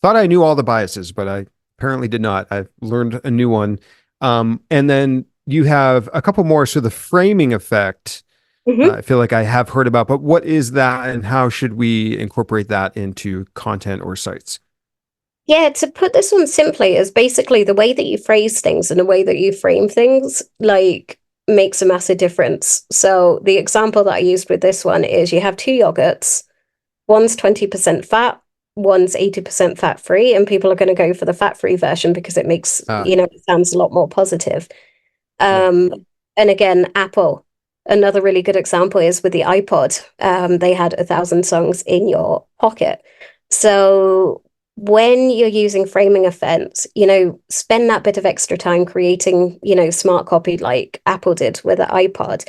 [SPEAKER 1] thought I knew all the biases, but I apparently did not. I've learned a new one. And then you have a couple more. So the framing effect,
[SPEAKER 2] Mhm.
[SPEAKER 1] I feel like I have heard about, but what is that and how should we incorporate that into content or sites?
[SPEAKER 2] Yeah, to put this one simply, is basically the way that you phrase things and the way that you frame things, like makes a massive difference. So the example that I used with this one is you have two yogurts. One's 20% fat, one's 80% fat free, and people are going to go for the fat free version because it makes,
[SPEAKER 1] Uh,
[SPEAKER 2] it sounds a lot more positive.
[SPEAKER 1] yeah.
[SPEAKER 2] And again, Apple, another really good example is with the iPod. They had 1,000 songs in your pocket. So when you're using framing offense, spend that bit of extra time creating, smart copy like Apple did with the iPod.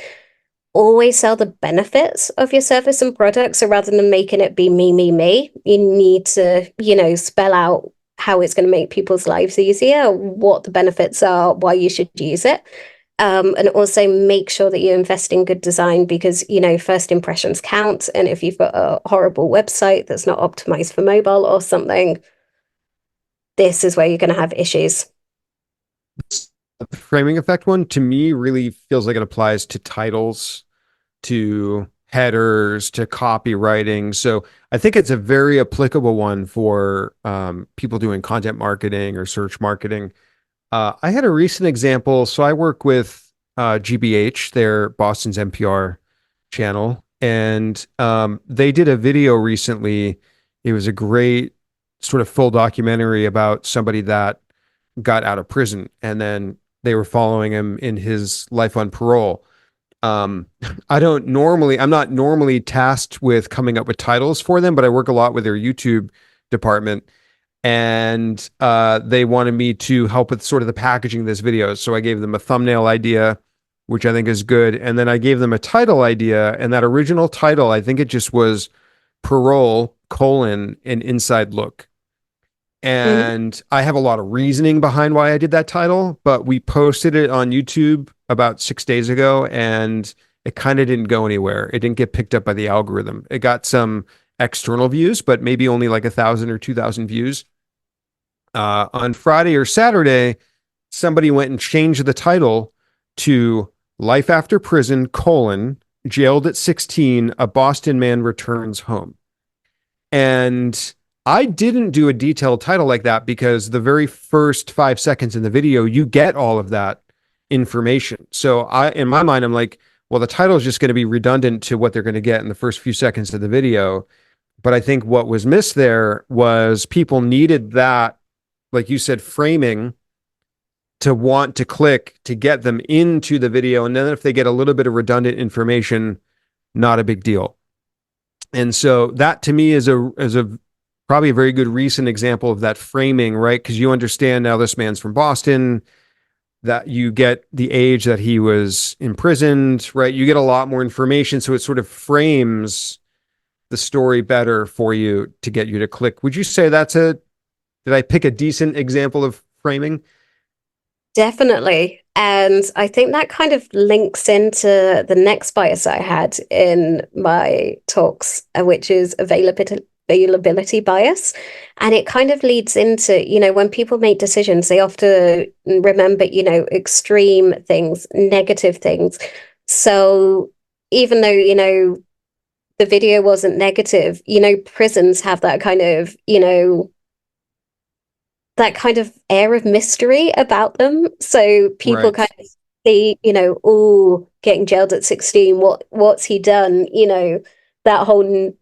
[SPEAKER 2] Always sell the benefits of your service and product. So rather than making it be me, me, me, you need to, spell out how it's going to make people's lives easier, what the benefits are, why you should use it. And also make sure that you invest in good design because, first impressions count. And if you've got a horrible website that's not optimized for mobile or something, this is where you're going to have issues.
[SPEAKER 1] The framing effect one to me really feels like it applies to titles, to headers, to copywriting. So I think it's a very applicable one for people doing content marketing or search marketing. I had a recent example. So I work with GBH, their Boston's NPR channel, and they did a video recently. It was a great sort of full documentary about somebody that got out of prison, and then they were following him in his life on parole. Um, I'm not normally tasked with coming up with titles for them, but I work a lot with their YouTube department, and they wanted me to help with sort of the packaging of this video. So I gave them a thumbnail idea, which I think is good, and then I gave them a title idea, and that original title, I think it just was Parole: an inside look.
[SPEAKER 2] Mhm.
[SPEAKER 1] And I have a lot of reasoning behind why I did that title, but we posted it on YouTube about 6 days ago, and it kind of didn't go anywhere. It didn't get picked up by the algorithm. It got some external views, but maybe only like 1,000 or 2,000 views. On Friday or Saturday, somebody went and changed the title to Life After Prison, jailed at 16, a Boston man returns home. And I didn't do a detailed title like that because the very first 5 seconds in the video, you get all of that information. So in my mind, I'm like, well, the title is just going to be redundant to what they're going to get in the first few seconds of the video. But I think what was missed there was people needed that, like you said, framing to want to click to get them into the video. And then if they get a little bit of redundant information, not a big deal. And so that to me is a probably a very good recent example of that framing, right? Because you understand now this man's from Boston, that you get the age that he was imprisoned, right? You get a lot more information. So it sort of frames the story better for you to get you to click. Would you say did I pick a decent example of framing?
[SPEAKER 2] Definitely. And I think that kind of links into the next bias I had in my talks, which is availability bias. And it kind of leads into, when people make decisions, they often remember, extreme things, negative things. So even though, the video wasn't negative, prisons have that kind of air of mystery about them. So people
[SPEAKER 1] Right.
[SPEAKER 2] kind of see, oh, getting jailed at 16, what's he done? That whole,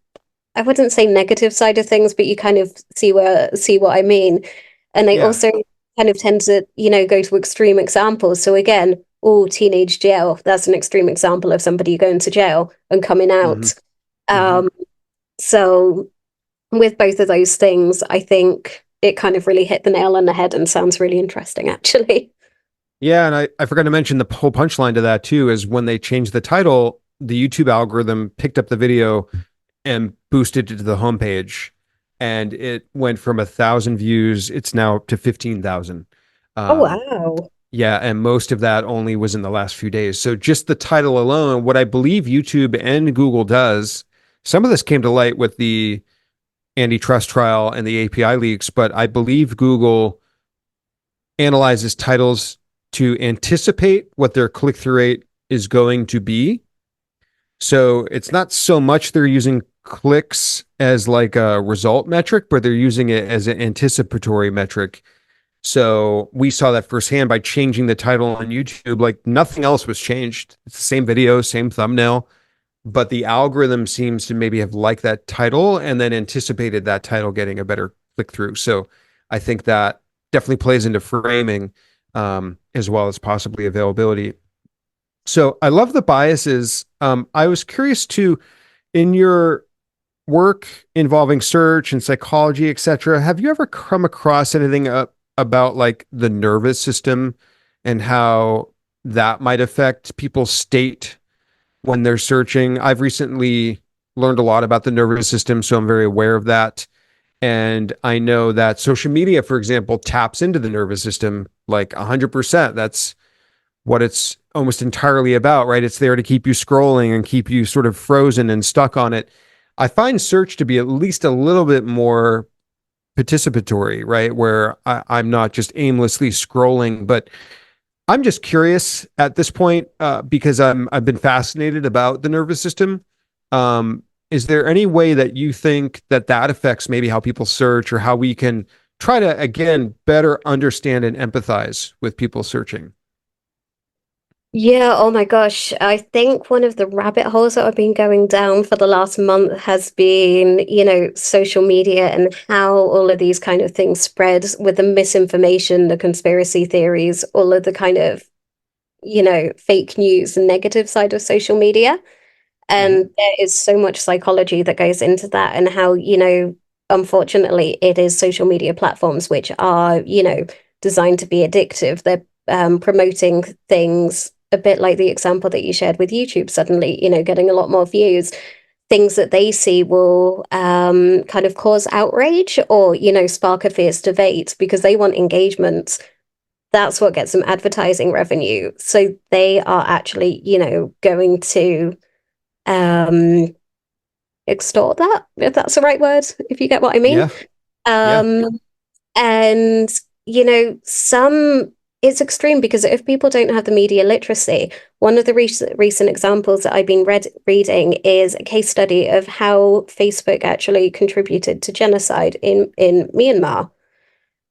[SPEAKER 2] I wouldn't say negative side of things, but you kind of see what I mean. And they
[SPEAKER 1] Yeah.
[SPEAKER 2] also kind of tend to, go to extreme examples. So again, oh, teenage jail, that's an extreme example of somebody going to jail and coming
[SPEAKER 1] hmm
[SPEAKER 2] out.
[SPEAKER 1] hmm
[SPEAKER 2] Um, so with both of those things, I think it kind of really hit the nail on the head and sounds really interesting, actually.
[SPEAKER 1] Yeah, and I forgot to mention the whole punchline to that too is when they changed the title, the YouTube algorithm picked up the video and boosted it to the homepage, and it went from 1,000 views. It's now to 15,000.
[SPEAKER 2] Oh,
[SPEAKER 1] Um,
[SPEAKER 2] wow.
[SPEAKER 1] yeah, and most of that only was in the last few days. So just the title alone, what I believe YouTube and Google does, some of this came to light with the antitrust trial and the API leaks, but I believe Google analyzes titles to anticipate what their click-through rate is going to be. So it's not so much they're using clicks as like a result metric, but they're using it as an anticipatory metric. So we saw that firsthand by changing the title on YouTube. Like nothing else was changed. It's the same video, same thumbnail, but the algorithm seems to maybe have liked that title and then anticipated that title getting a better click through. So I think that definitely plays into framing, as well as possibly availability. So I love the biases. I was curious to, in your work involving search and psychology, etc., have you ever come across anything about like the nervous system and how that might affect people's state when they're searching? I've recently learned a lot about the nervous system, so I'm very aware of that. And I know that social media, for example, taps into the nervous system like 100%. That's what it's almost entirely about, right? It's there to keep you scrolling and keep you sort of frozen and stuck on it. I find search to be at least a little bit more participatory, right? Where I'm not just aimlessly scrolling, but I'm just curious at this point, because I've been fascinated about the nervous system. Is there any way that you think that that affects maybe how people search or how we can try to, again, better understand and empathize with people searching.
[SPEAKER 2] Yeah, oh my gosh. I think one of the rabbit holes that I've been going down for the last month has been, social media and how all of these kind of things spread with the misinformation, the conspiracy theories, all of the kind of, fake news and negative side of social media.
[SPEAKER 1] Mhm.
[SPEAKER 2] And there is so much psychology that goes into that, and how, unfortunately, it is social media platforms which are, designed to be addictive. They're promoting things a bit like the example that you shared with YouTube, suddenly, getting a lot more views. Things that they see will kind of cause outrage or, spark a fierce debate because they want engagement. That's what gets them advertising revenue. So they are actually, going to um extort that, if that's the right word, if you get what I mean.
[SPEAKER 1] Yeah. Yeah.
[SPEAKER 2] um and some, it's extreme because if people don't have the media literacy, one of the recent examples that I've been reading is a case study of how Facebook actually contributed to genocide in Myanmar,
[SPEAKER 1] Wow.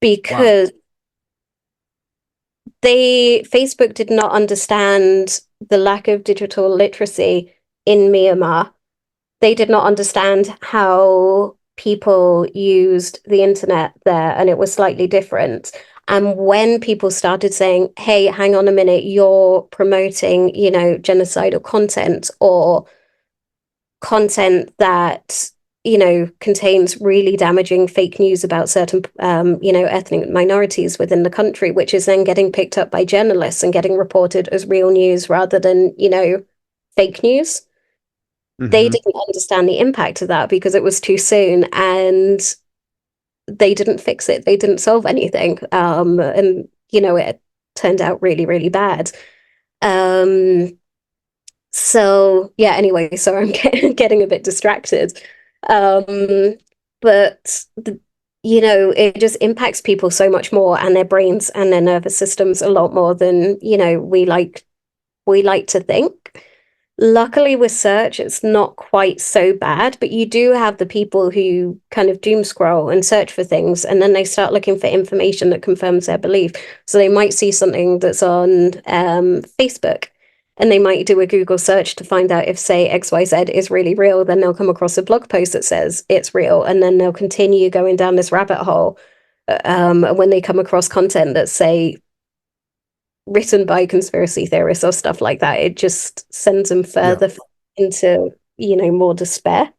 [SPEAKER 2] because Facebook did not understand the lack of digital literacy in Myanmar. They did not understand how people used the internet there, and it was slightly different. And when people started saying, hey, hang on a minute, you're promoting, genocidal content, or content that, contains really damaging fake news about certain, ethnic minorities within the country, which is then getting picked up by journalists and getting reported as real news rather than, fake news. They
[SPEAKER 1] Hmm.
[SPEAKER 2] didn't understand the impact of that because it was too soon, and they didn't fix it. They didn't solve anything. And it turned out really, really bad. Um, so yeah, anyway, so I'm getting a bit distracted. Um, but it just impacts people so much more, and their brains and their nervous systems a lot more than, we like to think. Luckily, with search, it's not quite so bad, but you do have the people who kind of doom scroll and search for things, and then they start looking for information that confirms their belief. So they might see something that's on Facebook, and they might do a Google search to find out if, say, XYZ is really real. Then they'll come across a blog post that says it's real, and then they'll continue going down this rabbit hole. When they come across content that, say, written by conspiracy theorists or stuff like that, it just sends them
[SPEAKER 1] Yeah.
[SPEAKER 2] further into, more despair.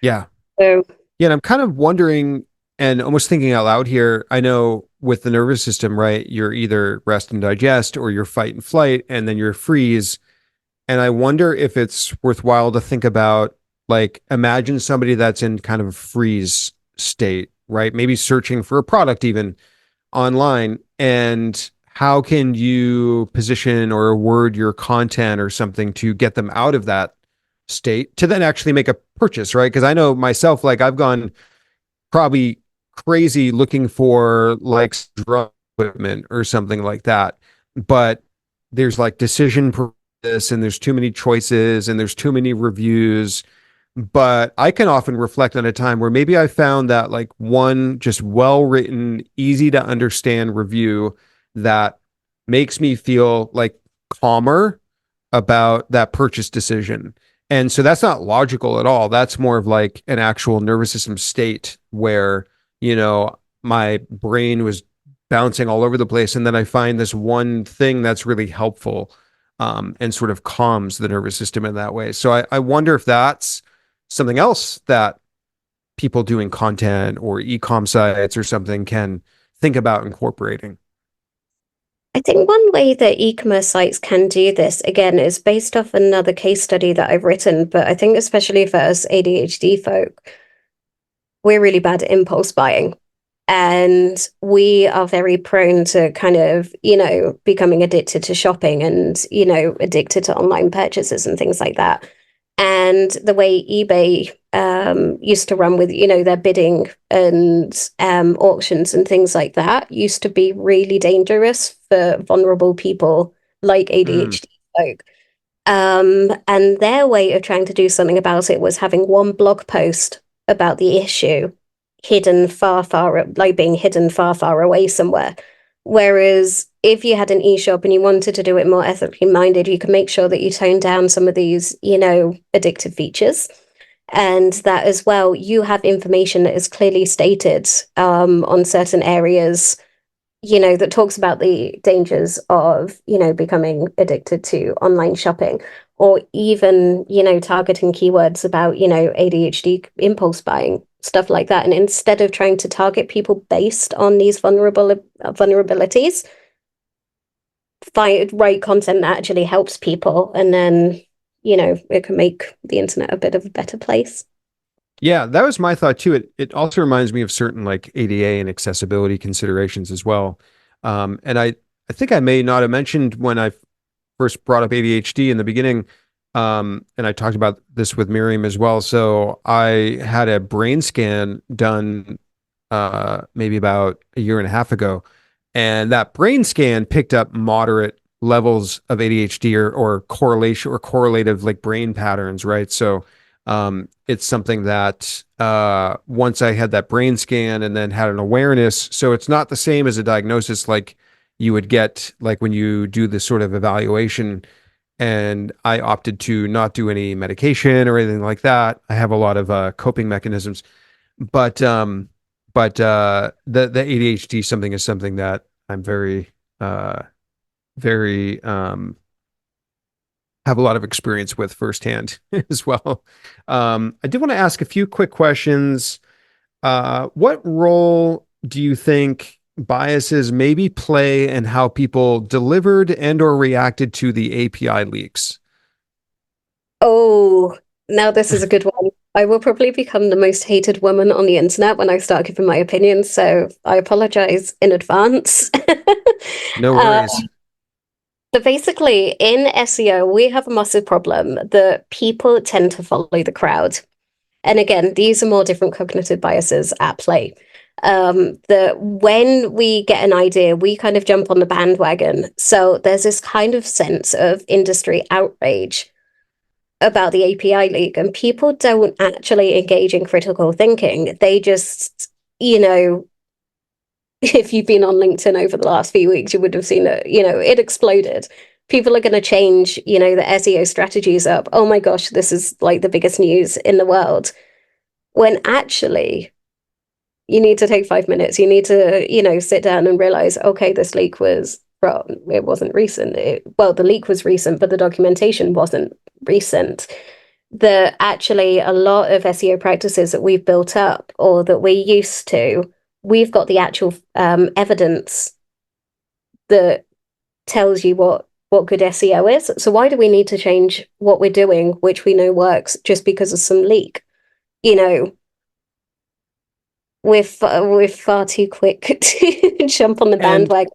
[SPEAKER 1] Yeah.
[SPEAKER 2] So
[SPEAKER 1] Yeah. And I'm kind of wondering and almost thinking out loud here. I know with the nervous system, right? You're either rest and digest or you're fight and flight, and then you're freeze. And I wonder if it's worthwhile to think about, like, imagine somebody that's in kind of a freeze state, right? Maybe searching for a product even online. And how can you position or word your content or something to get them out of that state to then actually make a purchase, right? Because I know myself, like, I've gone probably crazy looking for like drum equipment or something like that. But there's like decision this, and there's too many choices, and there's too many reviews. But I can often reflect on a time where maybe I found that like one just well written, easy to understand review that makes me feel like calmer about that purchase decision. And so that's not logical at all. That's more of like an actual nervous system state where, my brain was bouncing all over the place. And then I find this one thing that's really helpful, and sort of calms the nervous system in that way. So I wonder if that's something else that people doing content or e-com sites or something can think about incorporating.
[SPEAKER 2] I think one way that e-commerce sites can do this, again, is based off another case study that I've written, but I think especially for us ADHD folk, we're really bad at impulse buying. And we are very prone to kind of, becoming addicted to shopping and, addicted to online purchases and things like that. And the way eBay used to run with, their bidding and auctions and things like that used to be really dangerous for vulnerable people like
[SPEAKER 1] Mm,
[SPEAKER 2] ADHD folk. And their way of trying to do something about it was having one blog post about the issue, hidden like being hidden far away somewhere. Whereas if you had an e-shop and you wanted to do it more ethically minded, you could make sure that you tone down some of these, addictive features. And that as well, you have information that is clearly stated on certain areas, that talks about the dangers of, becoming addicted to online shopping, or even, targeting keywords about, ADHD, impulse buying, stuff like that. And instead of trying to target people based on these vulnerabilities, find right content that actually helps people. And then, it can make the internet a bit of a better place.
[SPEAKER 1] Yeah, that was my thought too. It also reminds me of certain like ADA and accessibility considerations as well. And I think I may not have mentioned when I first brought up ADHD in the beginning, and I talked about this with Miriam as well. So I had a brain scan done maybe about a year and a half ago, and that brain scan picked up moderate levels of ADHD or correlation or correlative like brain patterns, right? So it's something that once I had that brain scan and then had an awareness, so it's not the same as a diagnosis like you would get like when you do this sort of evaluation. And I opted to not do any medication or anything like that. I have a lot of coping mechanisms, but the ADHD something is something that I'm very have a lot of experience with firsthand as well. I did want to ask a few quick questions. What role do you think biases maybe play in how people delivered and or reacted to the API leaks?
[SPEAKER 2] Oh, now this is a good one. I will probably become the most hated woman on the internet when I start giving my opinions, so I apologize in advance.
[SPEAKER 1] No
[SPEAKER 2] Uh,
[SPEAKER 1] worries.
[SPEAKER 2] but basically, in SEO, we have a massive problem that people tend to follow the crowd. And again, these are more different cognitive biases at play. That when we get an idea, we kind of jump on the bandwagon. So there's this kind of sense of industry outrage about the API leak, and people don't actually engage in critical thinking. They just, if you've been on LinkedIn over the last few weeks, you would have seen it, it exploded. People are going to change, the SEO strategies up. Oh my gosh, this is like the biggest news in the world. When actually, you need to take 5 minutes. You need to, sit down and realize, okay, this leak was, well, it wasn't recent. Well, the leak was recent, but the documentation wasn't recent. That actually a lot of SEO practices that we've built up or that we're used to, we've got the actual evidence that tells you what good SEO is. So why do we need to change what we're doing, which we know works, just because of some leak? You know, we're far too quick to jump on the
[SPEAKER 1] And
[SPEAKER 2] bandwagon.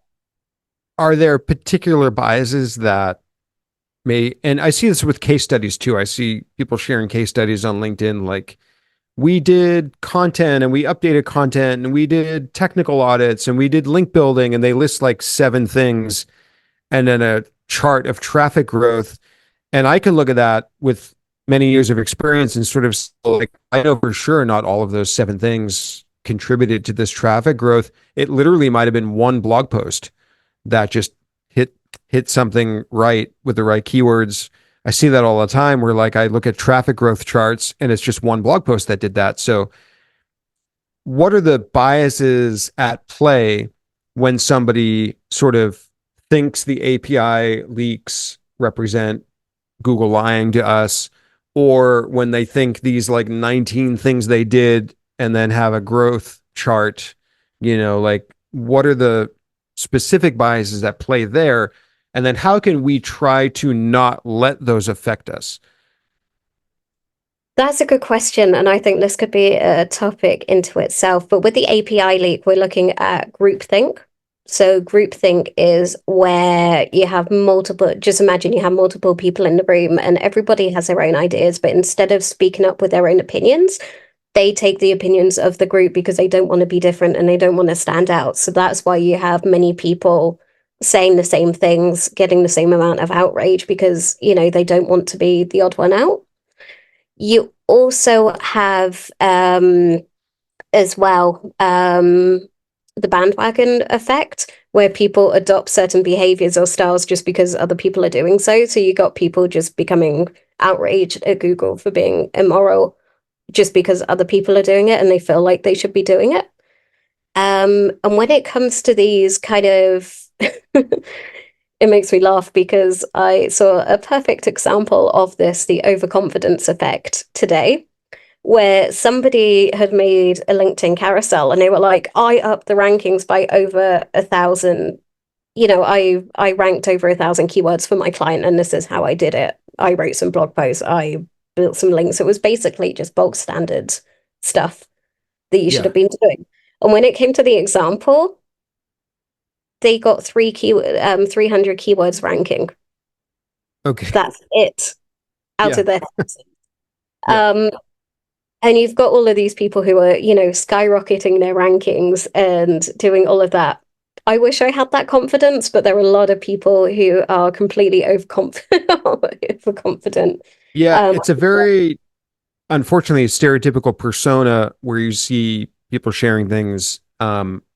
[SPEAKER 1] are there particular biases that may, and I see this with case studies too. I see people sharing case studies on LinkedIn, like we did content and we updated content and we did technical audits and we did link building, and they list like 7 things and then a chart of traffic growth. And I can look at that with many years of experience and sort of like, I know for sure not all of those 7 things contributed to this traffic growth. It literally might have been one blog post that just hit something right with the right keywords. I see that all the time where like I look at traffic growth charts and it's just one blog post that did that. So what are the biases at play when somebody sort of thinks the API leaks represent Google lying to us, or when they think these like 19 things they did and then have a growth chart, like what are the specific biases that play there? And then how can we try to not let those affect us?
[SPEAKER 2] That's a good question, and I think this could be a topic into itself. But with the API leak, we're looking at groupthink. So groupthink is where you have multiple, just imagine you have multiple people in the room and everybody has their own ideas, but instead of speaking up with their own opinions, they take the opinions of the group because they don't want to be different and they don't want to stand out. So that's why you have many people saying the same things, getting the same amount of outrage because, they don't want to be the odd one out. You also have as well. The bandwagon effect, where people adopt certain behaviors or styles just because other people are doing so. So you got people just becoming outraged at Google for being immoral just because other people are doing it and they feel like they should be doing it. And when it comes to these kind of, it makes me laugh because I saw a perfect example of this, the overconfidence effect today, where somebody had made a LinkedIn carousel and they were like, I upped the rankings by over 1,000. I ranked over 1,000 keywords for my client, and this is how I did it. I wrote some blog posts, I built some links. It was basically just bulk standard stuff that you should
[SPEAKER 1] Yeah.
[SPEAKER 2] have been doing. And when it came to the example, they got 300 keywords ranking.
[SPEAKER 1] Okay.
[SPEAKER 2] That's it out
[SPEAKER 1] Yeah.
[SPEAKER 2] of their
[SPEAKER 1] Yeah.
[SPEAKER 2] um, and you've got all of these people who are, skyrocketing their rankings and doing all of that. I wish I had that confidence, but there are a lot of people who are completely overconfident. Overconfident.
[SPEAKER 1] Yeah.
[SPEAKER 2] Um,
[SPEAKER 1] It's a very, unfortunately, stereotypical persona where you see people sharing things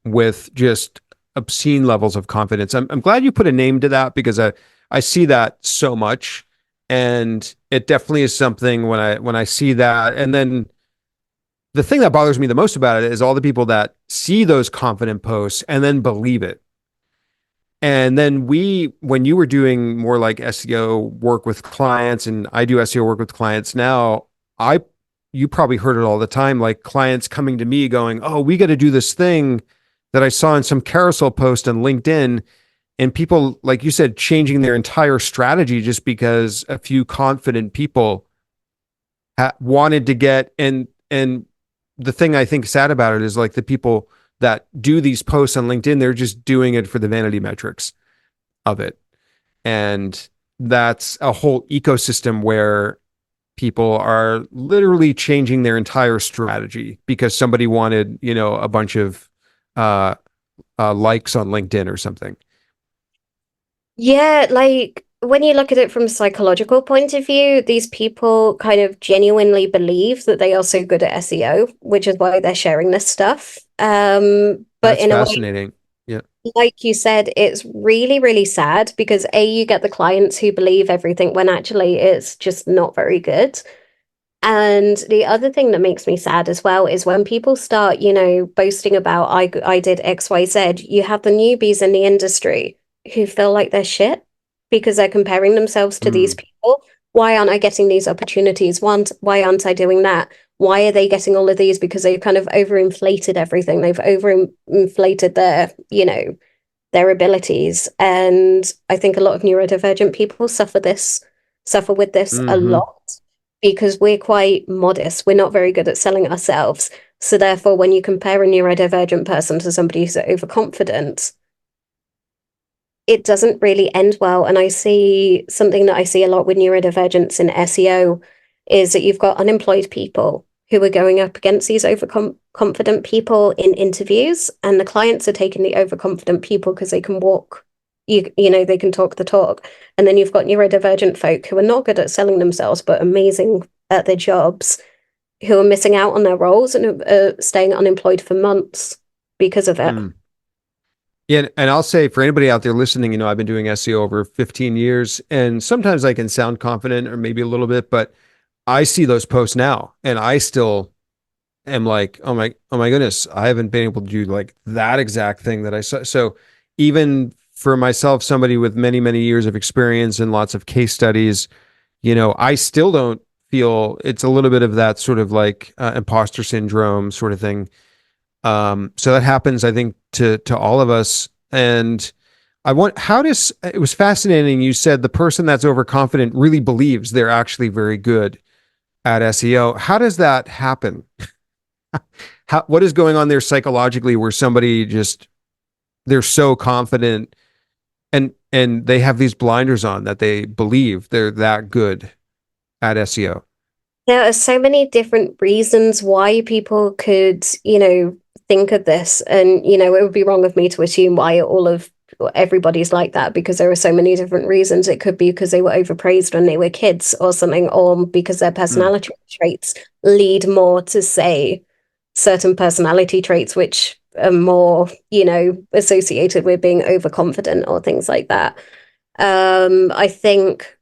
[SPEAKER 1] with just obscene levels of confidence. I'm glad you put a name to that because I see that so much, and it definitely is something when I see that. And then the thing that bothers me the most about it is all the people that see those confident posts and then believe it. And then when you were doing more like SEO work with clients, and I do SEO work with clients now, I, you probably heard it all the time, like clients coming to me going, "Oh, we got to do this thing that I saw in some carousel post on LinkedIn," and people, like you said, changing their entire strategy just because a few confident people wanted to get. And the thing I think sad about it is like the people that do these posts on LinkedIn, they're just doing it for the vanity metrics of it. And that's a whole ecosystem where people are literally changing their entire strategy because somebody wanted, a bunch of uh, likes on LinkedIn or something.
[SPEAKER 2] yeah, like when you look at it from a psychological point of view, these people kind of genuinely believe that they are so good at SEO, which is why they're sharing this stuff. But
[SPEAKER 1] That's
[SPEAKER 2] in a way,
[SPEAKER 1] fascinating. Yeah.
[SPEAKER 2] like you said, it's really, really sad because A, you get the clients who believe everything when actually it's just not very good. And the other thing that makes me sad as well is when people start, boasting about I did XYZ, you have the newbies in the industry who feel like they're shit because they're comparing themselves to these
[SPEAKER 1] Mm,
[SPEAKER 2] people. Why aren't I getting these opportunities? Why aren't I doing that? Why are they getting all of these? Because they've kind of overinflated everything. They've overinflated their abilities. And I think a lot of neurodivergent people suffer with this a
[SPEAKER 1] hmm.
[SPEAKER 2] lot because we're quite modest. We're not very good at selling ourselves. So therefore, when you compare a neurodivergent person to somebody who's overconfident, it doesn't really end well. And I see something that I see a lot with neurodivergence in SEO is that you've got unemployed people who are going up against these overconfident people in interviews, and the clients are taking the overconfident people because they can walk, they can talk the talk. And then you've got neurodivergent folk who are not good at selling themselves, but amazing at their jobs, who are missing out on their roles and are staying unemployed for months because of it.
[SPEAKER 1] Mm. Yeah, and I'll say for anybody out there listening, I've been doing SEO over 15 years, and sometimes I can sound confident or maybe a little bit, but I see those posts now, and I still am like, oh my goodness, I haven't been able to do like that exact thing that I saw. So even for myself, somebody with many, many years of experience and lots of case studies, I still don't feel. It's a little bit of that sort of like imposter syndrome sort of thing. So that happens, I think, to all of us. And how does, it was fascinating. You said the person that's overconfident really believes they're actually very good at SEO. How does that happen? What is going on there psychologically where somebody just, they're so confident and they have these blinders on that they believe they're that good at SEO?
[SPEAKER 2] There are so many different reasons why people could, think of this. And, it would be wrong of me to assume why all of everybody's like that because there are so many different reasons. It could be because they were overpraised when they were kids or something, or because their
[SPEAKER 1] Mm,
[SPEAKER 2] personality traits lead more to say certain personality traits which are more, associated with being overconfident or things like that. I think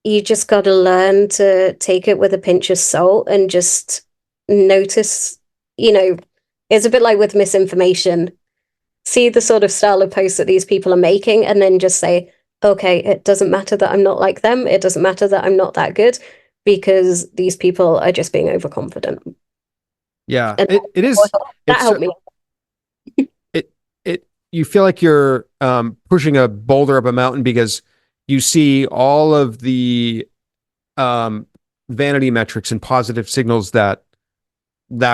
[SPEAKER 2] you just got to learn to take it with a pinch of salt and just notice, you know, it's a bit like with misinformation. See the sort of style of posts that these people are making, and then just say, okay, it doesn't matter that I'm not like them. It doesn't matter that I'm not that good because these people are just being overconfident.
[SPEAKER 1] Yeah,
[SPEAKER 2] And
[SPEAKER 1] it is.
[SPEAKER 2] that
[SPEAKER 1] It's
[SPEAKER 2] helped me.
[SPEAKER 1] it you feel like you're pushing a boulder up a mountain because you see all of the um, vanity metrics and positive signals that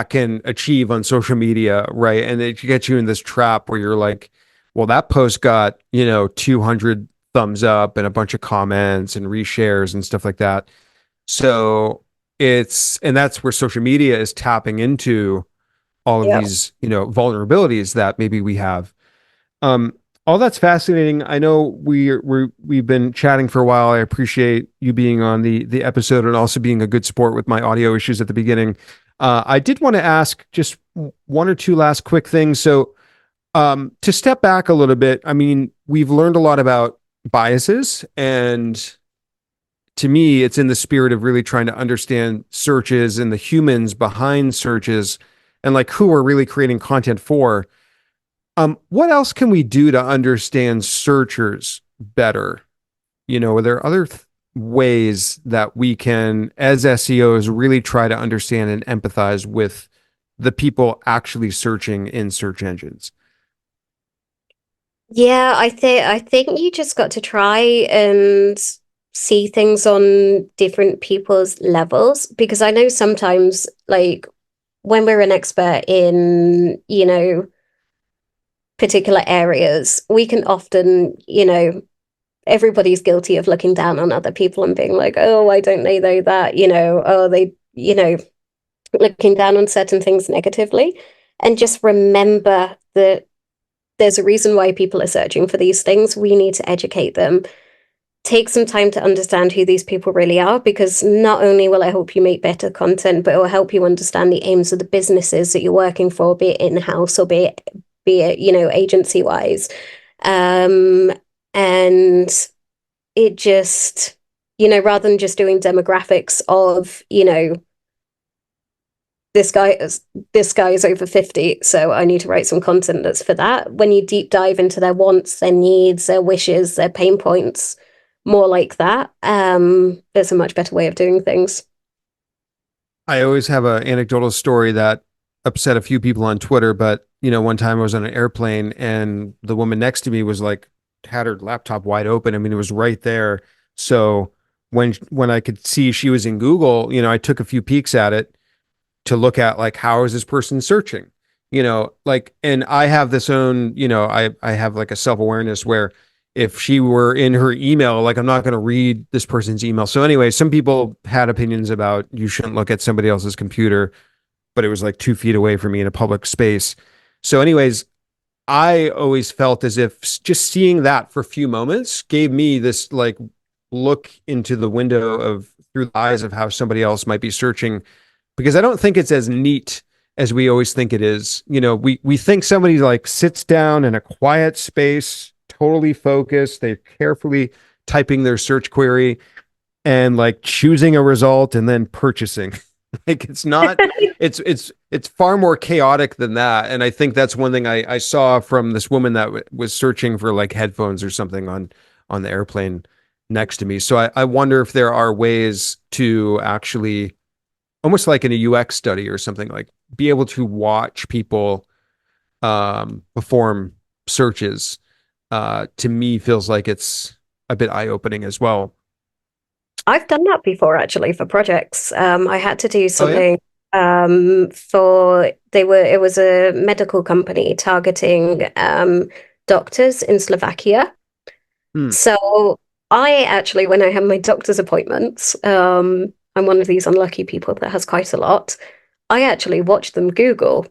[SPEAKER 1] can achieve on social media, right? And it gets you in this trap where you're like, well, that post got, 200 thumbs up and a bunch of comments and reshares and stuff like that. So and that's where social media is tapping into all of
[SPEAKER 2] Yeah.
[SPEAKER 1] these, vulnerabilities that maybe we have. Um, all that's fascinating. I know we've been chatting for a while. I appreciate you being on the episode and also being a good sport with my audio issues at the beginning. I did want to ask just one or two last quick things. So, to step back a little bit, I mean, we've learned a lot about biases, and to me, it's in the spirit of really trying to understand searches and the humans behind searches and like who we're really creating content for. What else can we do to understand searchers better? Are there other ways that we can, as SEOs, really try to understand and empathize with the people actually searching in search engines?
[SPEAKER 2] Yeah, I think you just got to try and see things on different people's levels because I know sometimes like when we're an expert in, particular areas, we can often, everybody's guilty of looking down on other people and being like, oh, why don't they know that? Oh, they, looking down on certain things negatively. And just remember that there's a reason why people are searching for these things. We need to educate them. Take some time to understand who these people really are, because not only will it help you make better content, but it will help you understand the aims of the businesses that you're working for, be it in-house or be it, agency wise. Um, and it just, rather than just doing demographics of, this guy is over 50, so I need to write some content that's for that. When you deep dive into their wants, their needs, their wishes, their pain points, more like that, it's a much better way of doing things.
[SPEAKER 1] I always have an anecdotal story that upset a few people on Twitter, but one time I was on an airplane and the woman next to me was like had her laptop wide open. I mean, it was right there. So when I could see she was in Google, I took a few peeks at it to look at like how is this person searching, like, and I have this own, I have like a self-awareness where if she were in her email, like I'm not going to read this person's email. So anyway, some people had opinions about you shouldn't look at somebody else's computer, but it was like 2 feet away from me in a public space. So anyways, I always felt as if just seeing that for a few moments gave me this like look into the window of through the eyes of how somebody else might be searching, because I don't think it's as neat as we always think it is. We think somebody like sits down in a quiet space, totally focused, they're carefully typing their search query and like choosing a result and then purchasing. Like it's not, it's far more chaotic than that. And I think that's one thing I saw from this woman that was searching for like headphones or something on the airplane next to me. So I wonder if there are ways to actually, almost like in a UX study or something, like be able to watch people perform searches. To me feels like it's a bit eye-opening as well.
[SPEAKER 2] I've done that before actually for projects. I had to do
[SPEAKER 1] Oh yeah.
[SPEAKER 2] something for it was a medical company targeting doctors in Slovakia.
[SPEAKER 1] Hmm.
[SPEAKER 2] So I actually, when I had my doctor's appointments, I'm one of these unlucky people that has quite a lot. I actually watched them Google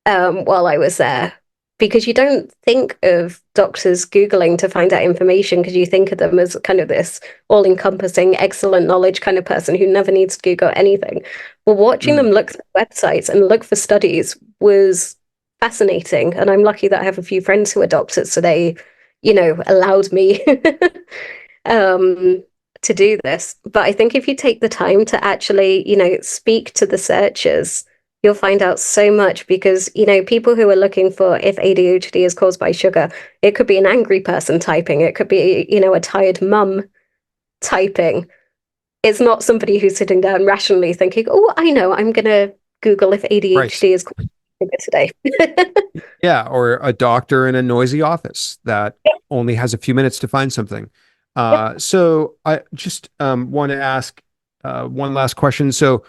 [SPEAKER 2] while I was there. because you don't think of doctors Googling to find out information because you think of them as kind of this all-encompassing, excellent knowledge kind of person who never needs to Google anything. But watching them look through websites and look for studies was fascinating. And I'm lucky that I have a few friends who are doctors, so they, allowed me to do this. But I think if you take the time to actually, speak to the searchers, you'll find out so much because, people who are looking for if ADHD is caused by sugar, it could be an angry person typing, it could be, a tired mum typing. It's not somebody who's sitting down rationally thinking, oh, I know, I'm going to Google if ADHD is caused by sugar today.
[SPEAKER 1] Yeah, or a doctor in a noisy office that only has a few minutes to find something. So I just want to ask one last question. So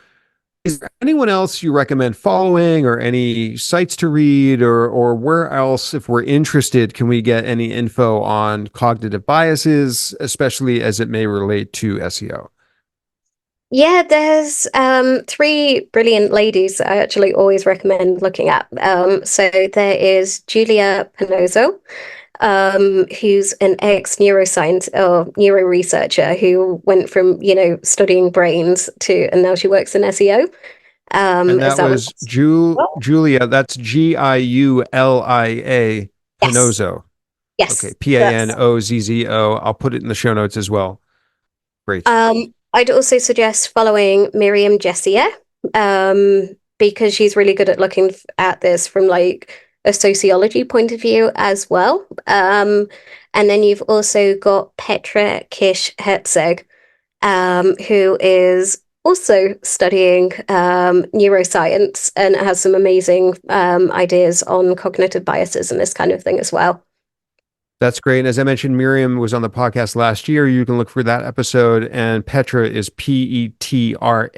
[SPEAKER 1] is there anyone else you recommend following or any sites to read or where else, if we're interested, can we get any info on cognitive biases, especially as it may relate to SEO?
[SPEAKER 2] Yeah, there's three brilliant ladies I actually always recommend looking at. So there is Julia Panozzo, who's an ex-neuroscience or neuro researcher who went from, studying brains and now she works in SEO.
[SPEAKER 1] And that was Julia, that's Giulia Panozzo.
[SPEAKER 2] Yes.
[SPEAKER 1] Okay, Panozzo. I'll put it in the show notes as well. Great.
[SPEAKER 2] I'd also suggest following Miriam Jessier, because she's really good at looking at this from like a sociology point of view as well. And then you've also got Petra Kish-Herzog, who is also studying neuroscience and has some amazing ideas on cognitive biases and this kind of thing as well.
[SPEAKER 1] That's great. And as I mentioned, Miriam was on the podcast last year. You can look for that episode. And Petra is Petra,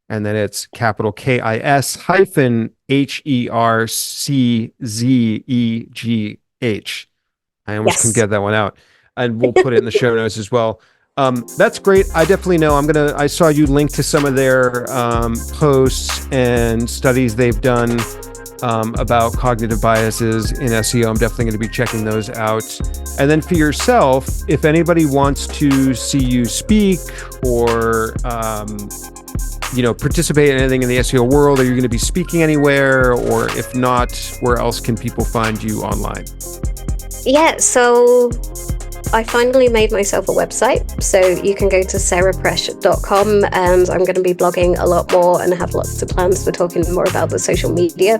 [SPEAKER 1] and then it's capital KIS hyphen HERCZEGH. I almost couldn't get that one out. And we'll put it in the show notes as well. That's great. I definitely know. I saw you link to some of their posts and studies they've done about cognitive biases in SEO. I'm definitely going to be checking those out. And then for yourself, if anybody wants to see you speak or, participate in anything in the SEO world, are you going to be speaking anywhere? Or if not, where else can people find you online?
[SPEAKER 2] Yeah, so I finally made myself a website, so you can go to sarahpresh.com, and I'm going to be blogging a lot more and have lots of plans for talking more about the social media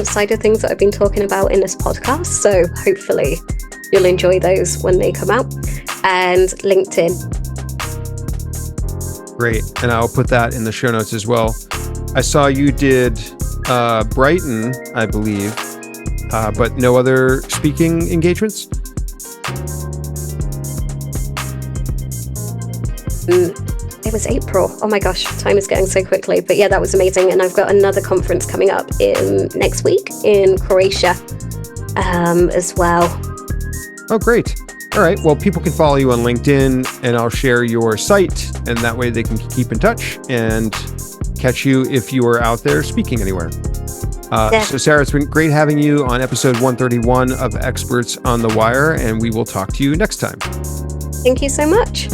[SPEAKER 2] side of things that I've been talking about in this podcast. So hopefully you'll enjoy those when they come out. And LinkedIn.
[SPEAKER 1] Great. And I'll put that in the show notes as well. I saw you did Brighton, I believe, but no other speaking engagements?
[SPEAKER 2] It was April. Oh my gosh, time is going so quickly. But yeah, that was amazing. And I've got another conference coming up in next week in Croatia as well.
[SPEAKER 1] Oh, great. All right. Well, people can follow you on LinkedIn, and I'll share your site, and that way they can keep in touch and catch you if you are out there speaking anywhere. So Sarah, it's been great having you on episode 131 of Experts on the Wire, and we will talk to you next time.
[SPEAKER 2] Thank you so much.